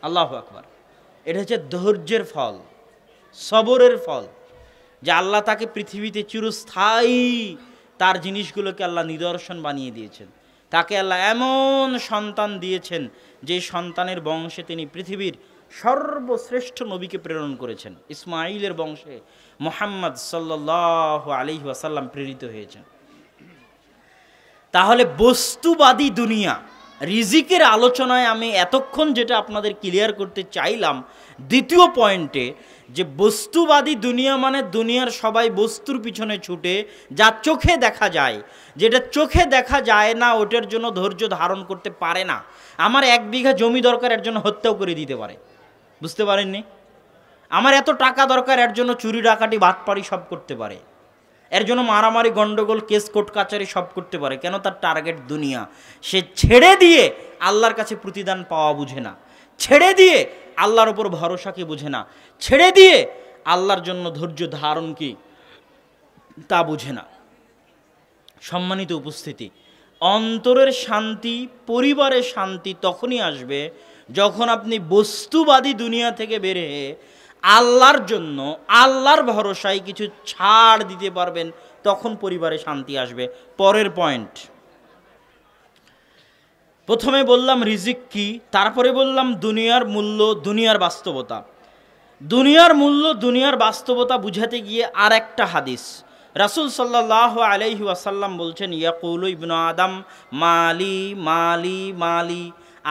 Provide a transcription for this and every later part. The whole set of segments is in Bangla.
আল্লাহু আকবার। এটা হচ্ছে ধৈর্যের ফল, সবরের ফল, যে আল্লাহ তাকে পৃথিবীতে চিরস্থায়ী তার জিনিসগুলোকে আল্লাহ নিদর্শন বানিয়ে দিয়েছেন। তাকে আল্লাহ এমন সন্তান দিয়েছেন যে সন্তানের বংশে তিনি পৃথিবীর সর্বশ্রেষ্ঠ নবীকে প্রেরণ করেছেন। ইসমাইলের বংশে মুহাম্মদ সাল্লাল্লাহু আলাইহি ওয়াসাল্লাম প্রেরিত হয়েছেন। তাহলে বস্তুবাদী দুনিয়া, রিজিকের আলোচনায় আমি এতক্ষণ যেটা আপনাদের ক্লিয়ার করতে চাইলাম দ্বিতীয় পয়েন্টে, যে বস্তুবাদী দুনিয়া মানে দুনিয়ার সবাই বস্তুর পিছনে ছুটে, যা চোখে দেখা যায়। যেটা চোখে দেখা যায় না ওটার জন্য ধৈর্য ধারণ করতে পারে না। আমার 1 বিঘা জমি দরকার, এর জন্য হত্যাও করে দিতে পারে। বুঝতে পারেননি? আমার এত টাকা দরকার, এর জন্য চুরি ডাকাতি বাটপারি সব করতে পারে। এর জন্য মারামারি গন্ডগোল কেস কোর্ট কাচারি সব করতে পারে। কেন? তার টার্গেট দুনিয়া। সে ছেড়ে দিয়ে আল্লাহর কাছে প্রতিদান পাওয়া বুঝে না, ছেড়ে দিয়ে আল্লাহর উপর ভরসাকে বুঝে না, ছেড়ে দিয়ে আল্লাহর জন্য ধৈর্য ধারণ কি তা বুঝে না। সম্মানিত উপস্থিতি, অন্তরের শান্তি, পরিবারের শান্তি তখনই আসবে যখন আপনি বস্তুবাদী দুনিয়া থেকে বের হয়ে আল্লাহর জন্য, আল্লাহর ভরসায় কিছু ছাড় দিতে পারবেন, তখন পরিবারে শান্তি আসবে। পরের পয়েন্ট, প্রথমে বললাম রিজিক কি, তারপরে বললাম দুনিয়ার মূল্য, দুনিয়ার বাস্তবতা। দুনিয়ার মূল্য, দুনিয়ার বাস্তবতা বুঝাতে গিয়ে আর একটা হাদিস, রাসূল সাল্লাল্লাহু আলাইহি ওয়াসাল্লাম বলছেন, ইয়াকুলু ইবনু আদম মালি মালি মালি।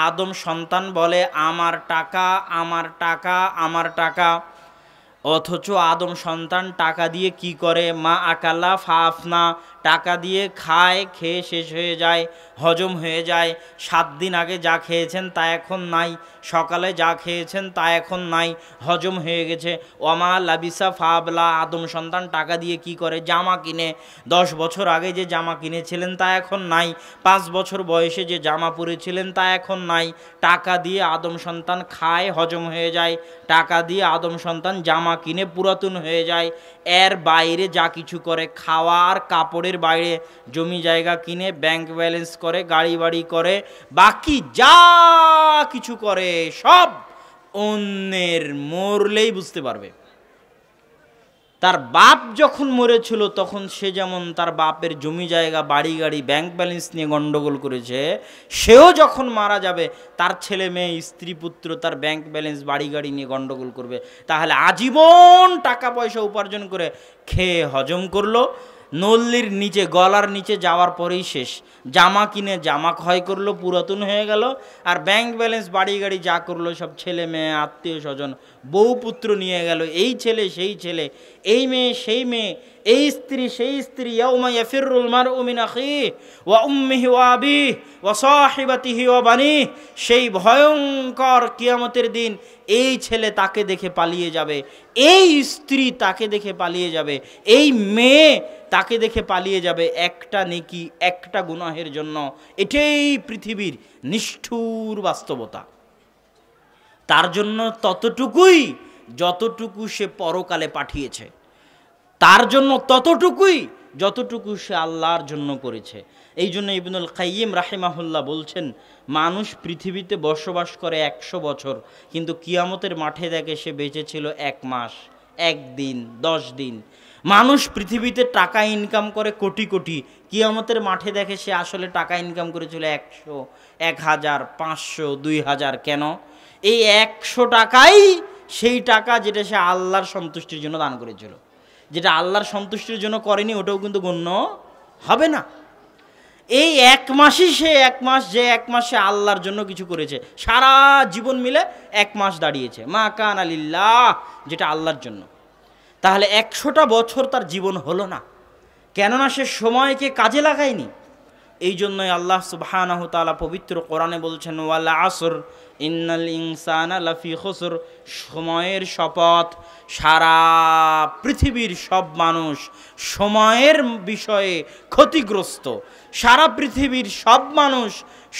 আদম সন্তান বলে আমার টাকা, আমার টাকা, আমার টাকা। অথচ আদম সন্তান টাকা দিয়ে কি করে? মা আকালা ফাফনা, টাকা দিয়ে খায়, খেয়ে শেষ হয়ে যায়, হজম হয়ে যায়। 7 দিন আগে যা খেয়েছেন তা এখন নাই, সকালে যা খেয়েছেন তা এখন নাই, হজম হয়ে গেছে। ওমা লাবিসা ফাবলা, আদম সন্তান টাকা দিয়ে কি করে? জামা কিনে। 10 বছর আগে যে জামা কিনেছিলেন তা এখন নাই, 5 বছর বয়সে যে জামা পরেছিলেন তা এখন নাই। টাকা দিয়ে আদম সন্তান খায়, হজম হয়ে যায়। টাকা দিয়ে আদম সন্তান জামা কিনে পুরাতন হয়ে যায়। এর বাইরে যা কিছু করে, খাওয়ার কাপড়ের বাইরে জমি জায়গা কিনে, ব্যাংক ব্যালেন্স করে, গাড়ি বাড়ি করে, বাকি যা কিছু করে সব অন্যের, মরলেই বুঝতে পারবে। তার বাপ যখন মরেছিল তখন সে যেমন তার বাপের জমি জায়গা, বাড়ি গাড়ি, ব্যাংক ব্যালেন্স নিয়ে গন্ডগোল করেছে, সেও যখন মারা যাবে তার ছেলে মেয়ে, স্ত্রী পুত্র তার ব্যাংক ব্যালেন্স, বাড়ি গাড়ি নিয়ে গন্ডগোল করবে। তাহলে আজীবন টাকা পয়সা উপার্জন করে খেয়ে হজম করলো, নল্লির নিচে, গলার নিচে যাওয়ার পরেই শেষ। জামা কিনে জামা ক্ষয় করলো, পুরাতন হয়ে গেল। আর ব্যাংক ব্যালেন্স, বাড়ি গাড়ি যা করলো সব ছেলে মেয়ে, আত্মীয় স্বজন, বউ পুত্র নিয়ে গেল। এই ছেলে সেই ছেলে, এই মেয়ে সেই মেয়ে, এই স্ত্রী সেই স্ত্রী। ইয়াউমা ইয়াফিরুল মারউ মিন আখিহি ওয়া উম্মিহি ওয়া আবিহি ওয়া সাহিবাতিহি ওয়া বানিহি। সেই ভয়ঙ্কর কিয়ামতের দিন এই ছেলে তাকে দেখে পালিয়ে যাবে, এই স্ত্রী তাকে দেখে পালিয়ে যাবে, এই মেয়ে তাকে দেখে পালিয়ে যাবে, একটা নেকি একটা গুনাহের জন্য। এটাই পৃথিবীর নিষ্ঠুর বাস্তবতা। তার জন্য ততটুকুই যতটুকু সে পরকালে পাঠিয়েছে, তার জন্য ততটুকুই যতটুকু সে আল্লাহর জন্য করেছে। এই জন্য ইবনুল কাইয়িম রাহিমাহুল্লাহ বলছেন, মানুষ পৃথিবীতে বসবাস করে 100 বছর, কিন্তু কিয়ামতের মাঠে দেখে সে বেঁচেছিল 1 মাস, 1 দিন, 10 দিন। মানুষ পৃথিবীতে টাকা ইনকাম করে কোটি কোটি, কিয়ামতের মাঠে দেখে সে আসলে টাকা ইনকাম করেছিল 100, 1000, 500, 2000। কেন? এই 100 টাকাই সেই টাকা যেটা সে আল্লাহর সন্তুষ্টির জন্য দান করেছিল। যেটা আল্লাহর সন্তুষ্টির জন্য করেনি ওটাও কিন্তু গণ্য হবে না। এই 1 মাসই সে 1 মাস, যে 1 মাসে আল্লাহর জন্য কিছু করেছে, সারা জীবন মিলে 1 মাস দাঁড়িয়েছে মা কানা লিল্লাহ, যেটা আল্লাহর জন্য। তাহলে 100টা বছর তার জীবন হলো না, কেননা সে সময়কে কাজে লাগায়নি। এই জন্যই আল্লাহ সুবহানাহু তাআলা পবিত্র কোরআনে বলছেন, ওয়াল আসর ইন্নাল ইনসানা লাফি খুসর। সময়ের শপথ, সারা পৃথিবীর সব মানুষ সময়ের বিষয়ে ক্ষতিগ্রস্ত। সারা পৃথিবীর সব মানুষ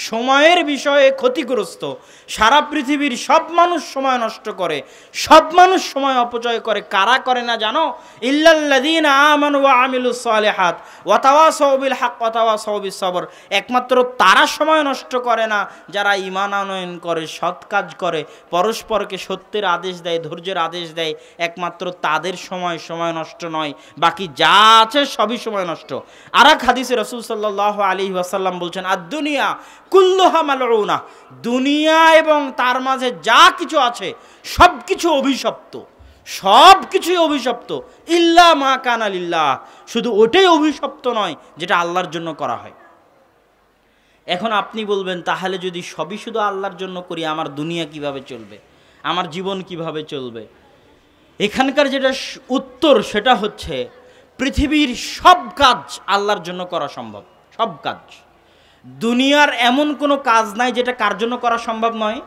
সময়ের বিষয়ে ক্ষতিগ্রস্ত। সারা পৃথিবীর সব মানুষ সময় নষ্ট করে, সব মানুষ সময় অপচয় করে। কারা করে না জানো? ইল্লাল্লাযীনা আমানু ওয়া আমিলুস সালিহাত ওয়া তাওয়াসাউ বিল হক ওয়া তাওয়াসাউ বিস সবর। একমাত্র তারা সময় নষ্ট করে না যারা ঈমান আনয়ন করে, করে, সৎ কাজ করে, পরস্পরকে সত্যের আদেশ দেয়, ধৈর্যের আদেশ দেয়, একমাত্র তাদের সময় নষ্ট নয়, বাকি যা আছে সবই সময় নষ্ট। আর এক হাদিসে রাসূল সাল্লাল্লাহু আলাইহি ওয়াসাল্লাম বলছেন, আদ-দুনিয়া কুল্লুহা মালউনা, দুনিয়া এবং তার মাঝে যা কিছু আছে সব কিছু অভিশপ্ত, সব কিছুই অভিশপ্ত, ইল্লা মা কানা লিল্লাহ, শুধু ওটাই অভিশপ্ত নয় যেটা আল্লাহর জন্য করা হয়। এখন আপনি বলবেন, তাহলে যদি সবই শুধু আল্লাহর জন্য করি, আমার দুনিয়া কিভাবে চলবে, আমার জীবন কিভাবে চলবে? এখানকার যেটা উত্তর সেটা হচ্ছে, পৃথিবীর সব কাজ আল্লাহর জন্য করা সম্ভব, সব কাজ। দুনিয়ার এমন কোনো কাজ নাই যেটা কার জন্য করা সম্ভব নয়,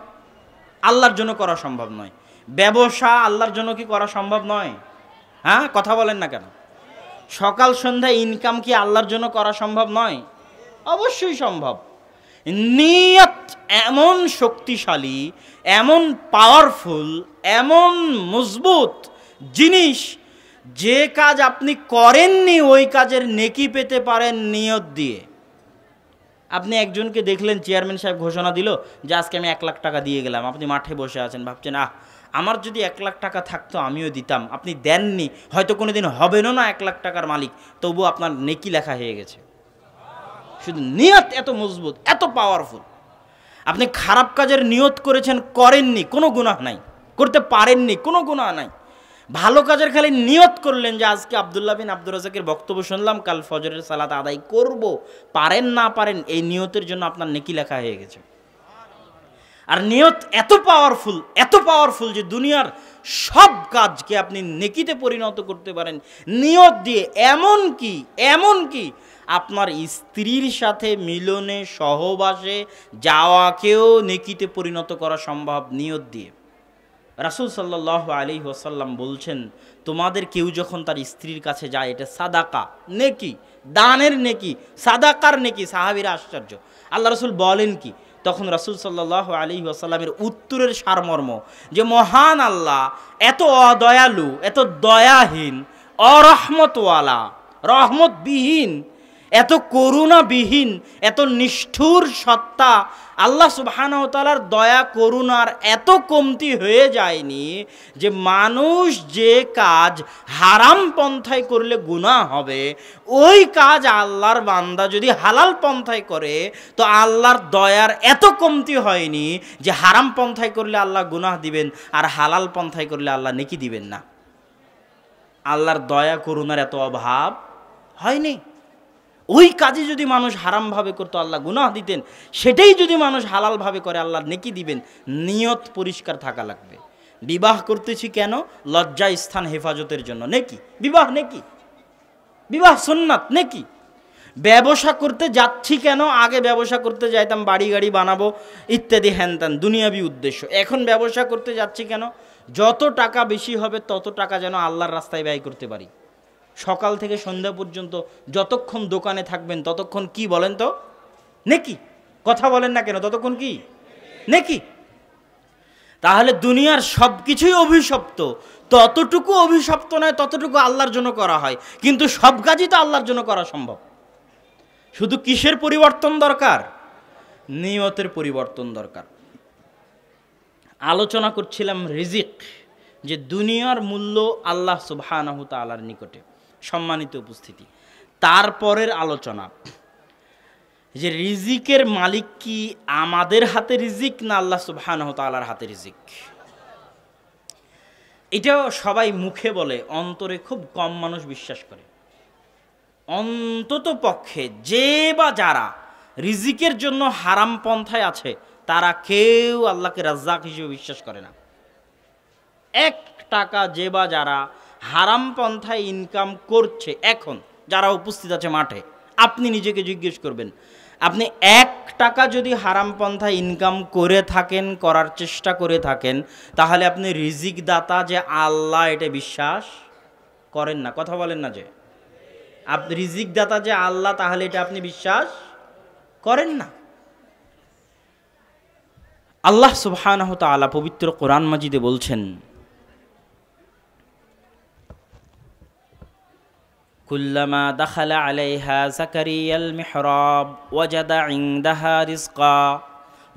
আল্লাহর জন্য করা সম্ভব নয়। ব্যবসা আল্লাহর জন্য কি করা সম্ভব নয়? হ্যাঁ, কথা বলেন না কেন? সকাল সন্ধ্যা ইনকাম কি আল্লাহর জন্য করা সম্ভব নয়? অবশ্যই সম্ভব। নিয়ত এমন শক্তিশালী, এমন পাওয়ারফুল, এমন মজবুত জিনিস, যে কাজ আপনি করেননি ওই কাজের নেকি পেতে পারেন নিয়ত দিয়ে। আপনি একজনকে দেখলেন, চেয়ারম্যান সাহেব ঘোষণা দিল যে আজকে আমি 1 লাখ টাকা দিয়ে গেলাম। আপনি মাঠে বসে আছেন, ভাবছেন আমার যদি 1 লাখ টাকা থাকতো আমিও দিতাম। আপনি দেননি, হয়তো কোনোদিন হবেনও না 1 লাখ টাকার মালিক, তবু আপনার নেকি লেখা হয়ে গেছে। শুধু নিয়ত এত মজবুত, এত পাওয়ারফুল। আপনি খারাপ কাজের নিয়ত করেছেন, করেননি, কোনো গুনাহ নাই, করতে পারেননি, কোনো গুনাহ নাই। ভালো কাজের খালি নিয়ত করলেন যে আজকে আব্দুল্লাহ বিন আব্দুর রাজ্জাকের বক্তব্য শুনলাম, কাল ফজরের সালাত আদায় করব, পারেন না পারেন, এই নিয়তের জন্য আপনার নেকি লেখা হয়ে গেছে। আর নিয়ত এত পাওয়ারফুল যে দুনিয়ার সব কাজকে আপনি নেকিতে পরিণত করতে পারেন নিয়ত দিয়ে। এমন কি আপনার স্ত্রীর সাথে মিলনে, সহবাসে যাওয়াকেও নেকিতে পরিণত করা সম্ভব নিয়ত দিয়ে। রাসূল সাল্লাল্লাহু আলাইহি ওয়াসাল্লাম বলছেন, তোমাদের কেউ যখন তার স্ত্রীর কাছে যায়, এটা সাদাকা, নেকি, দানের নেকি, সাদাকার নেকি। সাহাবীরা আশ্চর্য, আল্লাহ রাসূল বলেন কি? তখন রাসূল সাল্লাল্লাহু আলাইহি ওয়াসাল্লামের উত্তরের সারমর্ম যে মহান আল্লাহ এত অদয়ালু, এত দয়াহীন, অরহমতওয়ালা, রহমতবিহীন, এত করুণাবিহীন, এত নিষ্ঠুর সত্তা, আল্লাহ সুবহানাহু ওয়া তাআলার দয়া করুণার এত কমতি হয়ে যায়নি যে মানুষ যে কাজ হারাম পন্থায় করলে গুনাহ হবে, ওই কাজ আল্লাহর বান্দা যদি হালাল পন্থায় করে তো আল্লাহর দয়ার এত কমতি হয়নি যে হারাম পন্থায় করলে আল্লাহ গুনাহ দিবেন আর হালাল পন্থায় করলে আল্লাহ নেকি দিবেন না। আল্লাহর দয়া করুণার এত অভাব হয়নি। ওই কাজে যদি মানুষ হারামভাবে করতো আল্লাহ গুনাহ দিতেন, সেটাই যদি মানুষ হালালভাবে করে আল্লাহ নেকি দিবেন। নিয়ত পরিষ্কার থাকা লাগবে। বিবাহ করতেছি কেন? লজ্জা স্থান হেফাজতের জন্য, নেকি। বিবাহ নেকি, বিবাহ সুন্নাত, নেকি। ব্যবসা করতে যাচ্ছি কেন? আগে ব্যবসা করতে যাইতাম বাড়ি গাড়ি বানাবো ইত্যাদি হ্যানত্যান দুনিয়াবি উদ্দেশ্য। এখন ব্যবসা করতে যাচ্ছি কেন? যত টাকা বেশি হবে তত টাকা যেন আল্লাহর রাস্তায় ব্যয় করতে পারি। সকাল থেকে সন্ধ্যা পর্যন্ত যতক্ষণ দোকানে থাকবেন ততক্ষণ কি বলেন তো? নেকি। কথা বলেন না কেন? ততক্ষণ কি নেকি। তাহলে দুনিয়ার সব কিছুই অভিশপ্ত, ততটুকু অভিশপ্ত নয় ততটুকু আল্লাহর জন্য করা হয়, কিন্তু সব কাজই তো আল্লাহর জন্য করা সম্ভব। শুধু কিসের পরিবর্তন দরকার? নিয়তের পরিবর্তন দরকার। আলোচনা করছিলাম রিজিক, যে দুনিয়ার মূল্য আল্লাহ সুবহানাহু তাআলার নিকটে। সম্মানিত উপস্থিতি, তারপরের আলোচনা যে রিজিকের মালিক কি আমাদের হাতে রিজিক না আল্লাহ সুবহানাহু তাআলার হাতে রিজিক? এটাও সবাই মুখে বলে, অন্তরে খুব কম মানুষ বিশ্বাস করে। অন্তত পক্ষে যে বা যারা রিজিকের জন্য হারাম পন্থায় আছে তারা কেউ আল্লাহকে রাজ্জাক হিসেবে বিশ্বাস করে না। 1 টাকা যে বা যারা হারাম পন্থায় ইনকাম করছে, এখন যারা উপস্থিত আছে মাঠে, আপনি নিজেকে জিজ্ঞেস করবেন, আপনি 1 টাকা যদি হারাম পন্থায় ইনকাম করে থাকেন, করার চেষ্টা করে থাকেন, তাহলে আপনি রিজিক দাতা যে আল্লাহ এটা বিশ্বাস করেন না। কথা বলেন না যে আপনি রিজিক দাতা যে আল্লাহ, তাহলে এটা আপনি বিশ্বাস করেন না। আল্লাহ সুবহানাহু তাআলা পবিত্র কোরআন মাজিদে বলছেন, কুল্লামা দাখালা আলাইহা যাকারিয়াল মিহরাব ওয়াজাদা ইনদাহা রিজকা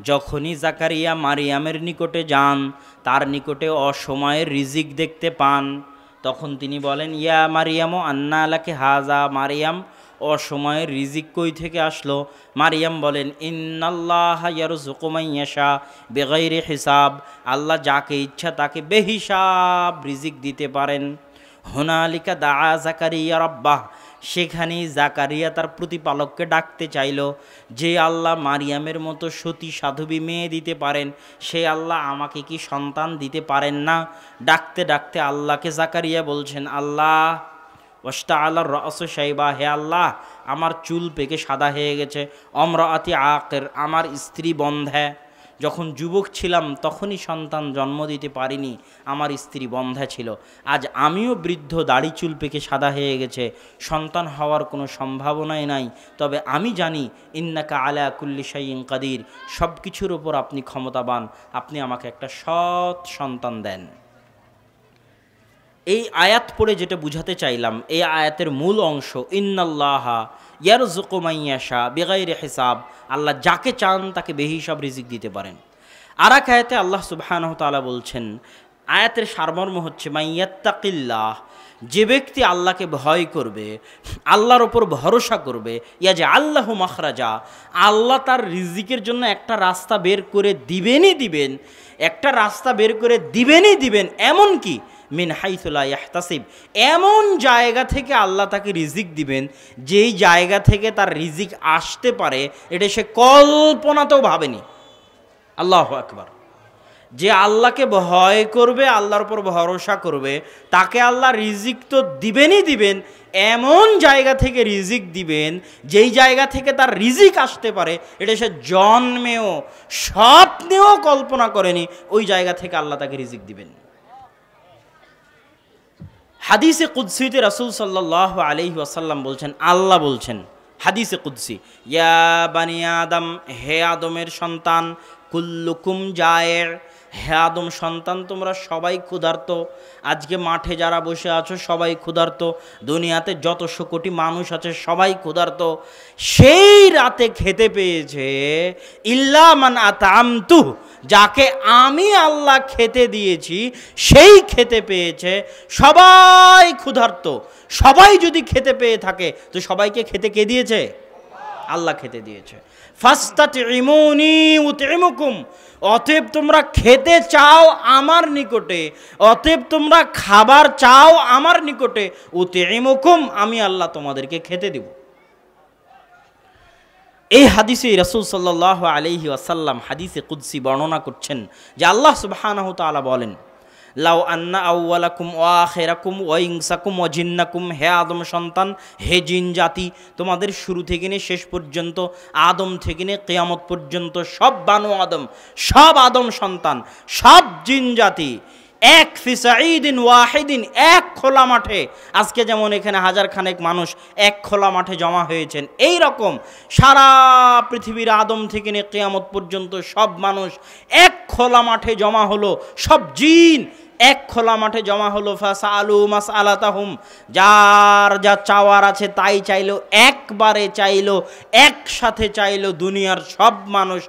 যখনই জাকারিয়া মারিয়ামের নিকটে যান, তার নিকটে অসময়ের রিজিক দেখতে পান, তখন তিনি বলেন, ইয়া মারিয়াম আন্না আলাকে হাজা, মারিয়াম অসময়ের রিজিক কই থেকে আসলো? মারিয়াম বলেন, ইন্নাল্লাহা ইয়ারযুকু মান ইয়াশা বিগাইরি হিসাব, আল্লাহ যাকে ইচ্ছা তাকে বেহিসাব রিজিক দিতে পারেন। হুনালিকা দাআ জাকারিয়া রাব্বাহ, সেখানেই জাকারিয়া তার প্রতিপালককে ডাকতে চাইল। যে আল্লাহ মারিয়ামের মতো সতী সাধবী মেয়ে দিতে পারেন, সে আল্লাহ আমাকে কি সন্তান দিতে পারেন না? ডাকতে ডাকতে আল্লাহকে জাকারিয়া বলছেন, আল্লাহ ওয়াস্তা আল্লাহ রস সাইবা, হে আল্লাহ আমার চুল পেকে সাদা হয়ে গেছে। অমরাতি আকের, আমার স্ত্রী বন্ধা। যখন যুবক ছিলাম তখনই সন্তান জন্ম দিতে পারিনি, আমার স্ত্রী বন্ধা ছিল। আজ আমিও বৃদ্ধ, দাড়ি চুল পেকে সাদা হয়ে গেছে, সন্তান হওয়ার কোনো সম্ভাবনাই নাই। তবে আমি জানি ইন্নাকা আলা কুল্লি শাইইন কাদির, সব কিছুর ওপর আপনি ক্ষমতাবান, আপনি আমাকে একটা সৎ সন্তান দেন। এই আয়াত পড়ে যেটা বুঝাতে চাইলাম, এই আয়াতের মূল অংশ ইন্নাল্লাহা ইয়ারযুকু মান ইয়াশা বিগাইরি হিসাব, আল্লাহ যাকে চান তাকে বেহিসাব রিজিক দিতে পারেন। আর এক আয়াতে আল্লাহ সুবহানাহু ওয়া তাআলা বলছেন, আয়াতের সারমর্ম হচ্ছে মাইয়াত্তাকিল্লাহ, যে ব্যক্তি আল্লাহকে ভয় করবে, আল্লাহর ওপর ভরসা করবে, ইয়াজআল্লাহু মাখরাজা, আল্লাহ তার রিজিকের জন্য একটা রাস্তা বের করে দিবেনই দিবেন, একটা রাস্তা বের করে দিবেনই দিবেন। এমন কি মিন হাইসু লা ইয়াহতাসিব, এমন জায়গা থেকে আল্লাহ তাকে রিজিক দিবেন যেই জায়গা থেকে তার রিজিক আসতে পারে এটা সে কল্পনাতেও ভাবেনি। আল্লাহু আকবার। যে আল্লাহকে ভয় করবে, আল্লাহর উপর ভরসা করবে, তাকে আল্লাহ রিজিক তো দিবেনই দিবেন, এমন জায়গা থেকে রিজিক দিবেন যেই জায়গা থেকে তার রিজিক আসতে পারে এটা সে জন্মেও স্বপ্নেও কল্পনা করেনি, ওই জায়গা থেকে আল্লাহ তাকে রিজিক দিবেন। হাদিসে কুদসিতে রাসূল সাল্লাল্লাহু আলাইহি ওয়াসাল্লাম বলছেন, আল্লাহ বলছেন হাদিসে কুদসি, ইয়া বানি আদম, হে আদমের সন্তান, কুল্লুকুম জায়ের, হে আদম সন্তান তোমরা সবাই ক্ষুধার্ত। আজকে মাঠে যারা বসে আছো সবাই ক্ষুধার্ত, দুনিয়াতে যতশো কোটি মানুষ আছে সবাই ক্ষুধার্ত। সেই রাতে খেতে পেয়েছে ইল্লা মান আতামতু, যাকে আমি আল্লাহ খেতে দিয়েছি সেই খেতে পেয়েছে। সবাই ক্ষুধার্ত, সবাই যদি খেতে পেয়ে থাকে তো সবাইকে খেতে কে দিয়েছে? আল্লাহ খেতে দিয়েছে। ফাস্তাতিমুনি উতিমুকুম, অতএব তোমরা খেতে চাও আমার নিকটে, অতএব তোমরা খাবার চাও আমার নিকটে, উতিমুকুম, আমি আল্লাহ তোমাদেরকে খেতে দেব। এই হাদিসে রাসূল সাল্লাল্লাহু আলাইহি ওয়াসাল্লাম হাদিসে কুদসি বর্ণনা করছেন যে আল্লাহ সুবহানাহু তাআলা বলেন, লাউ আন্না আউওয়ালাকুম ওয়া আখিরাকুম ওয়া ইনসাকুম ওয়া জিন্নাকুম, হে আদম সন্তান, হে জিন জাতি, তোমাদের শুরু থেকে নিয়ে শেষ পর্যন্ত, আদম থেকে নিয়ে কিয়ামত পর্যন্ত সব বানু আদম, সব আদম সন্তান, সব জিন জাতি এক ফি সাঈদিন ওয়াহিদিন, এক খোলা মাঠে, আজকে যেমন এখানে হাজার খানেক মানুষ এক খোলা মাঠে জমা হয়েছেন, এই রকম সারা পৃথিবীর আদম থেকে নিয়ে কিয়ামত পর্যন্ত সব মানুষ এক খোলা মাঠে জমা হলো, সব জিন এক খোলা মাঠে জমা হলো। ফাসালু মাসআলাতাহুম, যার যা চাওয়ার আছে তাই চাইলো, একবারে চাইলো, একসাথে চাইলো দুনিয়ার সব মানুষ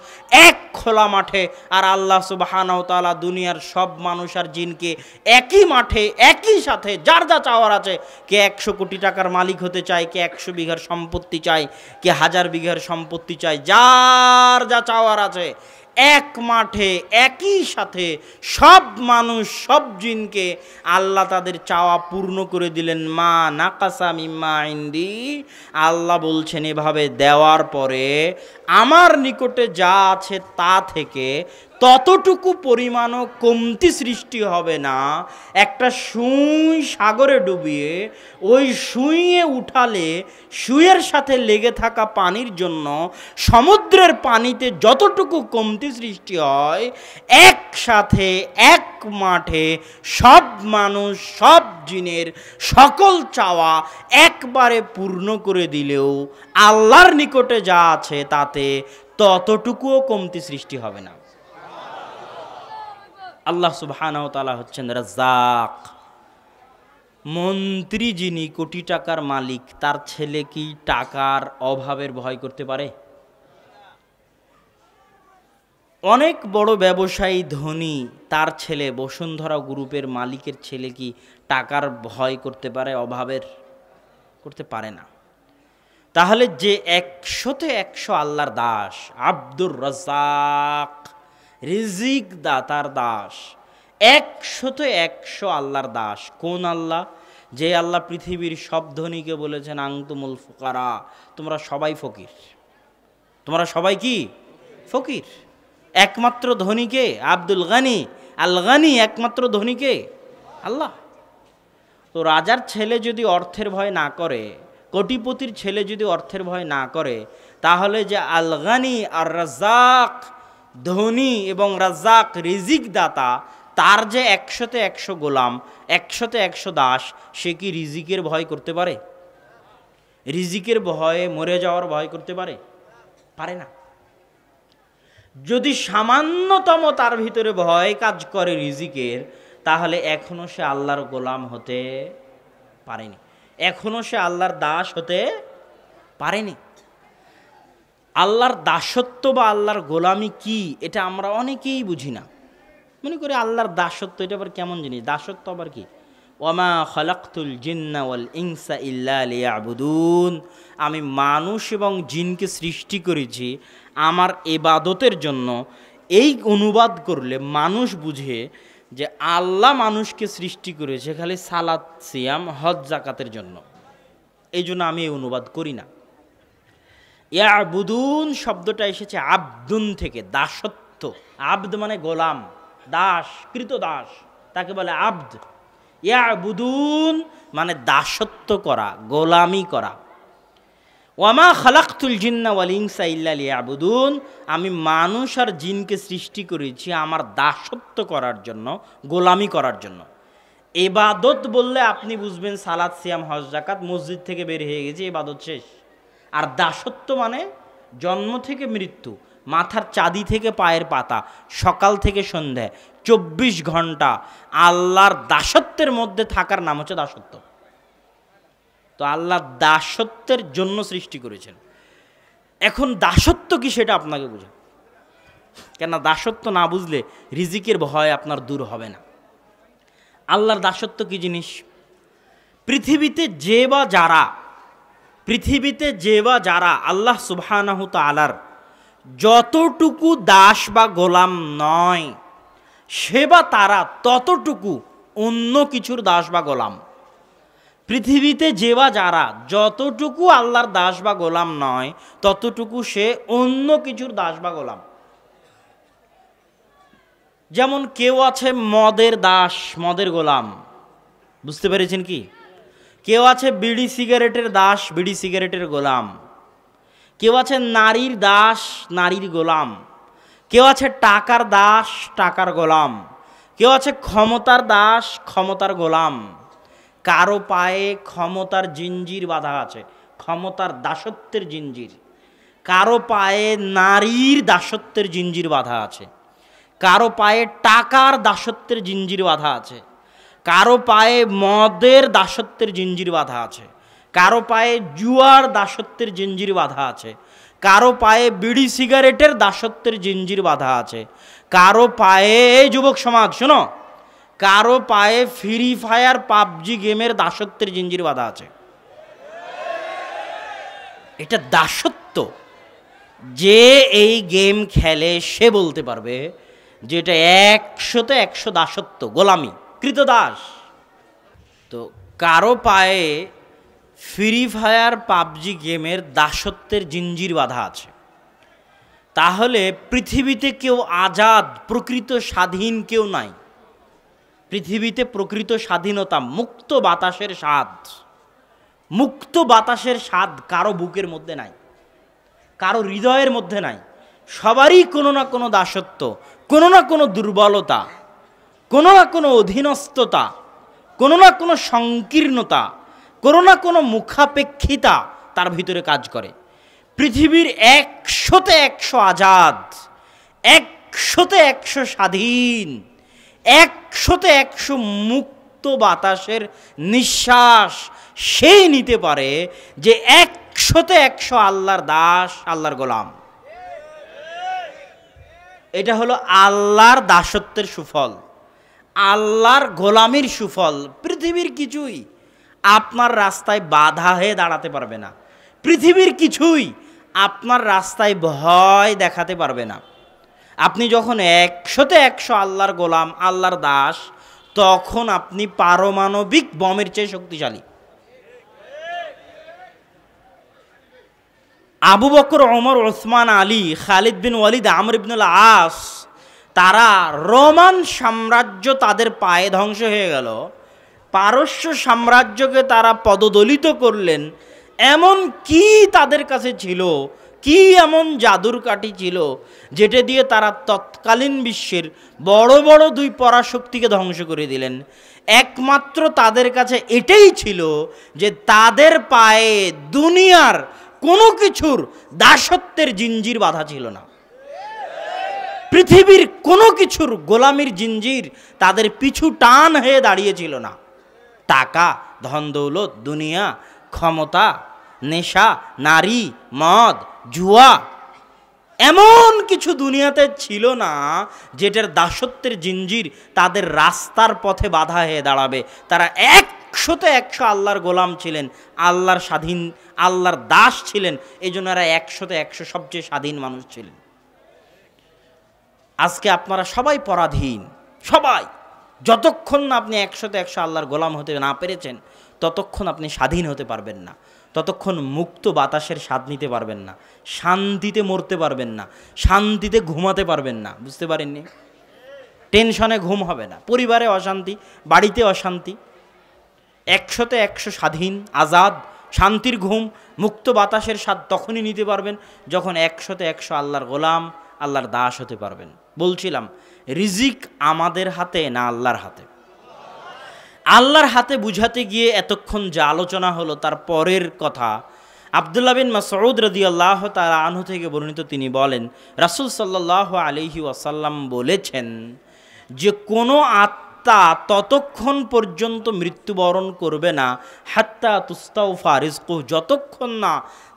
এক খোলা মাঠে। আর আল্লাহ সুবহানাহু ওয়া তাআলা দুনিয়ার সব মানুষ আর জিনকে একই মাঠে একই সাথে যার যা চাওয়ার আছে, কে 100 কোটি টাকার মালিক হতে চায়, কে 100 বিঘার সম্পত্তি চায়, কে 1000 বিঘার সম্পত্তি চায়, যার যা চাওয়ার আছে এক মাঠে একই সাথে সব মানুষ সব জিনকে আল্লাহ তাদের চাওয়া পূর্ণ করে দিলেন। মা নাকাসা মিম্মা ইনদি, আল্লাহ বলছেন এভাবে দেওয়ার পরে আমার নিকটে যা আছে তা থেকে ততটুকু পরিমাণও কমতি সৃষ্টি হবে না। একটা সুই সাগরে ডুবিয়ে ওই সুইয়ে উঠালে সুইয়ের সাথে লেগে থাকা পানির জন্য সমুদ্রের পানিতে যতটুকু কমতি সৃষ্টি হয়, একসাথে এক মাঠে সব মানুষ সব জিনের সকল চাওয়া একবারে পূর্ণ করে দিলেও আল্লাহর নিকটে যা আছে তাতে ততটুকুও কমতি সৃষ্টি হবে না। আল্লাহ সুবহানাহু ওয়া তাআলা হচ্ছেন রাজ্জাক। মন্ত্রী যিনি কোটি টাকার মালিক, তার ছেলে কি টাকার অভাবের ভয় করতে পারে? অনেক বড় ব্যবসায়ী ধনী, তার ছেলে বসুন্ধরা গ্রুপের মালিকের ছেলে কি টাকার ভয় করতে পারে? অভাবের করতে পারে না। তাহলে যে 100-তে 100 আল্লাহর দাস, আব্দুর রাজ্জাক, রিজিক দাতার দাস, 100-তে 100 আল্লাহর দাস। কোন আল্লাহ? যে আল্লাহ পৃথিবীর সব ধনীকে বলেছেন আনতুমুল ফুকারা, তোমরা সবাই ফকির, তোমরা সবাই কি ফকির। একমাত্র ধনীকে আব্দুল গানি, আল গানি, একমাত্র ধনীকে আল্লাহ। তো রাজার ছেলে যদি অর্থের ভয় না করে, কোটিপতির ছেলে যদি অর্থের ভয় না করে, তাহলে যে আল গানি আর রাজ্জাক, ধনী এবং রাজ্জাক রিজিক দাতা, তার যে 100-তে 100 গোলাম, 100-তে 100 দাস, সে কি রিজিকের ভয় করতে পারে? রিজিকের ভয়ে মরে যাওয়ার ভয় করতে পারে? পারে না। যদি সামান্যতম তার ভিতরে ভয় কাজ করে রিজিকের, তাহলে এখনো সে আল্লাহর গোলাম হতে পারেনি, এখনো সে আল্লাহর দাস হতে পারেনি। আল্লাহর দাসত্ব বা আল্লাহর গোলামি কি, এটা আমরা অনেকেই বুঝি না। মনে করি আল্লাহর দাসত্ব এটা আবার কেমন জিনিস? দাসত্ব আবার কি? ওয়ামা খালাকতুল জিন্না ওয়াল ইনসা ইল্লা লিয়াবুদুন, আমি মানুষ এবং জিনকে সৃষ্টি করেছি আমার ইবাদতের জন্য। এই অনুবাদ করলে মানুষ বুঝে যে আল্লাহ মানুষকে সৃষ্টি করেছে খালি সালাত, সিয়াম, হজ, জাকাতের জন্য। এই জন্য আমি এই অনুবাদ করি না। ইয়াবুদুন শব্দটা এসেছে আব্দুন থেকে, দাসত্ব। আব্দ মানে গোলাম, দাস, কৃত দাস, তাকে বলে আব্দ। ইয়াবুদুন মানে দাসত্ব করা, গোলামি করা। ওয়ামা খালাকতুল জিন্না ওয়াল ইনসা ইল্লা লিয়াবুদুন, আমি মানুষ আর জিনকে সৃষ্টি করেছি আমার দাসত্ব করার জন্য, গোলামি করার জন্য। ইবাদত বললে আপনি বুঝবেন সালাত, সিয়াম, হজ, যাকাত, মসজিদ থেকে বের হয়ে গেছে, ইবাদত শেষ। আর দাসত্ব মানে জন্ম থেকে মৃত্যু, মাথার চাঁদি থেকে পায়ের পাতা, সকাল থেকে সন্ধ্যায় 24 ঘন্টা আল্লাহর দাসত্বের মধ্যে থাকার নাম হচ্ছে দাসত্ব। তো আল্লাহ দাসত্বের জন্য সৃষ্টি করেছেন। এখন দাসত্ব কি সেটা আপনাকে বুঝে, কেন দাসত্ব না বুঝলে রিজিকের ভয় আপনার দূর হবে না। আল্লাহর দাসত্ব কি জিনিস? পৃথিবীতে যে বা যারা আল্লাহ সুবহানাহু তাআলার যতটুকু দাস বা গোলাম নয়, সে বা তারা ততটুকু অন্য কিছুর দাস বা গোলাম। পৃথিবীতে যে বা যারা যতটুকু আল্লাহর দাস বা গোলাম নয়, ততটুকু সে অন্য কিছুর দাস বা গোলাম। যেমন কেউ আছে মদের দাস, মদের গোলাম, বুঝতে পেরেছেন কি? কেউ আছে বিড়ি সিগারেটের দাস, বিড়ি সিগারেটের গোলাম। কেউ আছে নারীর দাস, নারীর গোলাম। কেউ আছে টাকার দাস, টাকার গোলাম। কেউ আছে ক্ষমতার দাস, ক্ষমতার গোলাম। কারো পায়ে ক্ষমতার জিঞ্জির বাঁধা আছে, ক্ষমতার দাসত্বের জিঞ্জির। কারো পায়ে নারীর দাসত্বের জিঞ্জির বাঁধা আছে, কারো পায়ে টাকার দাসত্বের জিঞ্জির বাঁধা আছে, কারো পায়ে মদের দাসত্বের জিঞ্জির বাঁধা আছে, কারো পায়ে জুয়ার দাসত্বের জিঞ্জির বাঁধা আছে, কারো পায়ে বিড়ি সিগারেটের দাসত্বের জিঞ্জির বাঁধা আছে, কারো পায়ে, যুবক সমাজ শোনো, কারো পায়ে ফ্রি ফায়ার, পাবজি গেমের দাসত্বের জিঞ্জির বাঁধা আছে। এটা দাসত্ব। যে এই গেম খেলে সে বলতে পারবে যে এটা 100-তে 100 দাসত্ব, গোলামি, কৃতদাস। তো কারো পায়ে ফ্রি ফায়ার, পাবজি গেমের দাসত্বের জিঞ্জির বাঁধা আছে। তাহলে পৃথিবীতে কেউ আজাদ, প্রকৃত স্বাধীন কেউ নাই। পৃথিবীতে প্রকৃত স্বাধীনতা, মুক্ত বাতাসের স্বাদ, মুক্ত বাতাসের স্বাদ কারো বুকের মধ্যে নাই, কারো হৃদয়ের মধ্যে নাই। সবারই কোনো না কোনো দাসত্ব, কোনো না কোনো দুর্বলতা, কোনো না কোনো অধীনস্থতা, কোনো না কোনো সংকীর্ণতা, কোনো না কোনো মুখাপেক্ষিতা তার ভিতরে কাজ করে। পৃথিবীর 100-তে 100 আজাদ, 100-তে 100 স্বাধীন, 100-তে 100 মুক্ত বাতাসের নিঃশ্বাস সেই নিতে পারে যে 100-তে 100 আল্লাহর দাস, আল্লাহর গোলাম। এটা হলো আল্লাহর দাসত্বের সুফল, আল্লাহর গোলামির সুফল। পৃথিবীর কিছুই আপনার রাস্তায় বাধা হয়ে দাঁড়াতে পারবে না, পৃথিবীর কিছুই আপনার রাস্তায় ভয় দেখাতে পারবে না। আপনি যখন 100-100 আল্লাহর গোলাম, আল্লাহর দাস, তখন আপনি পারমাণবিক বমের চেয়ে শক্তিশালী। আবু বকর, ওমর, ওসমান, আলী, খালিদ বিন ওয়ালিদ, আমর ইবনুল আস, তারা রোমান সাম্রাজ্য তাদের পায়ে ধ্বংস হয়ে গেল, পারস্য সাম্রাজ্যকে তারা পদদলিত করলেন। এমন কি তাদের কাছে ছিল, কি এমন জাদুর কাঠি ছিল যেটা দিয়ে তারা তৎকালীন বিশ্বের বড় বড় 2 পরাশক্তিকে ধ্বংস করে দিলেন। একমাত্র তাদের কাছে এটাই ছিল যে তাদের পায়ে দুনিয়ার কোনো কিছুর দাসত্বের জিঞ্জির বাধা ছিল না, পৃথিবীর কোনো কিছুর গোলামির জিঞ্জির তাদের পিছু টান হয়ে দাঁড়িয়েছিল না। টাকা, ধন দৌলত, দুনিয়া, ক্ষমতা, নেশা, নারী, মদ, জুয়া, এমন কিছু দুনিয়াতে ছিল না যেটার দাসত্বের জিঞ্জির তাদের রাস্তার পথে বাধা হয়ে দাঁড়াবে। তারা 100-100 আল্লাহর গোলাম ছিলেন, আল্লাহর স্বাধীন, আল্লাহর দাস ছিলেন। এই জন্য এরা 100-100 সবচেয়ে স্বাধীন মানুষ ছিলেন। আজকে আপনারা সবাই পরাধীন, সবাই। যতক্ষণ না আপনি 100-100 আল্লাহর গোলাম হতে না পেরেছেন, ততক্ষণ আপনি স্বাধীন হতে পারবেন না, ততক্ষণ মুক্ত বাতাসের স্বাদ নিতে পারবেন না, শান্তিতে মরতে পারবেন না, শান্তিতে ঘুমাতে পারবেন না। বুঝতে পারেননি? টেনশনে ঘুম হবে না, পরিবারে অশান্তি, বাড়িতে অশান্তি। 100-100 স্বাধীন, আজাদ, শান্তির ঘুম, মুক্ত বাতাসের স্বাদ তখনই নিতে পারবেন যখন 100-100 আল্লাহর গোলাম, আল্লাহর দাস হতে পারবেন। বলছিলাম, রিজিক আমাদের হাতে না আল্লাহর হাতে? আল্লাহর হাতে বুঝাতে গিয়ে এতক্ষণ যা আলোচনা হলো তার পরের কথা। আব্দুল্লাহ বিন মাসউদ রাদিয়াল্লাহু তাআলা আনহু থেকে বর্ণিত, তিনি বলেন, রাসূল সাল্লাল্লাহু আলাইহি ওয়াসাল্লাম বলেছেন যে কোনো আত্মা ততক্ষণ পর্যন্ত মৃত্যুবরণ করবে না হাত্তা তুস্তাউফা রিজকুহু, যতক্ষণ না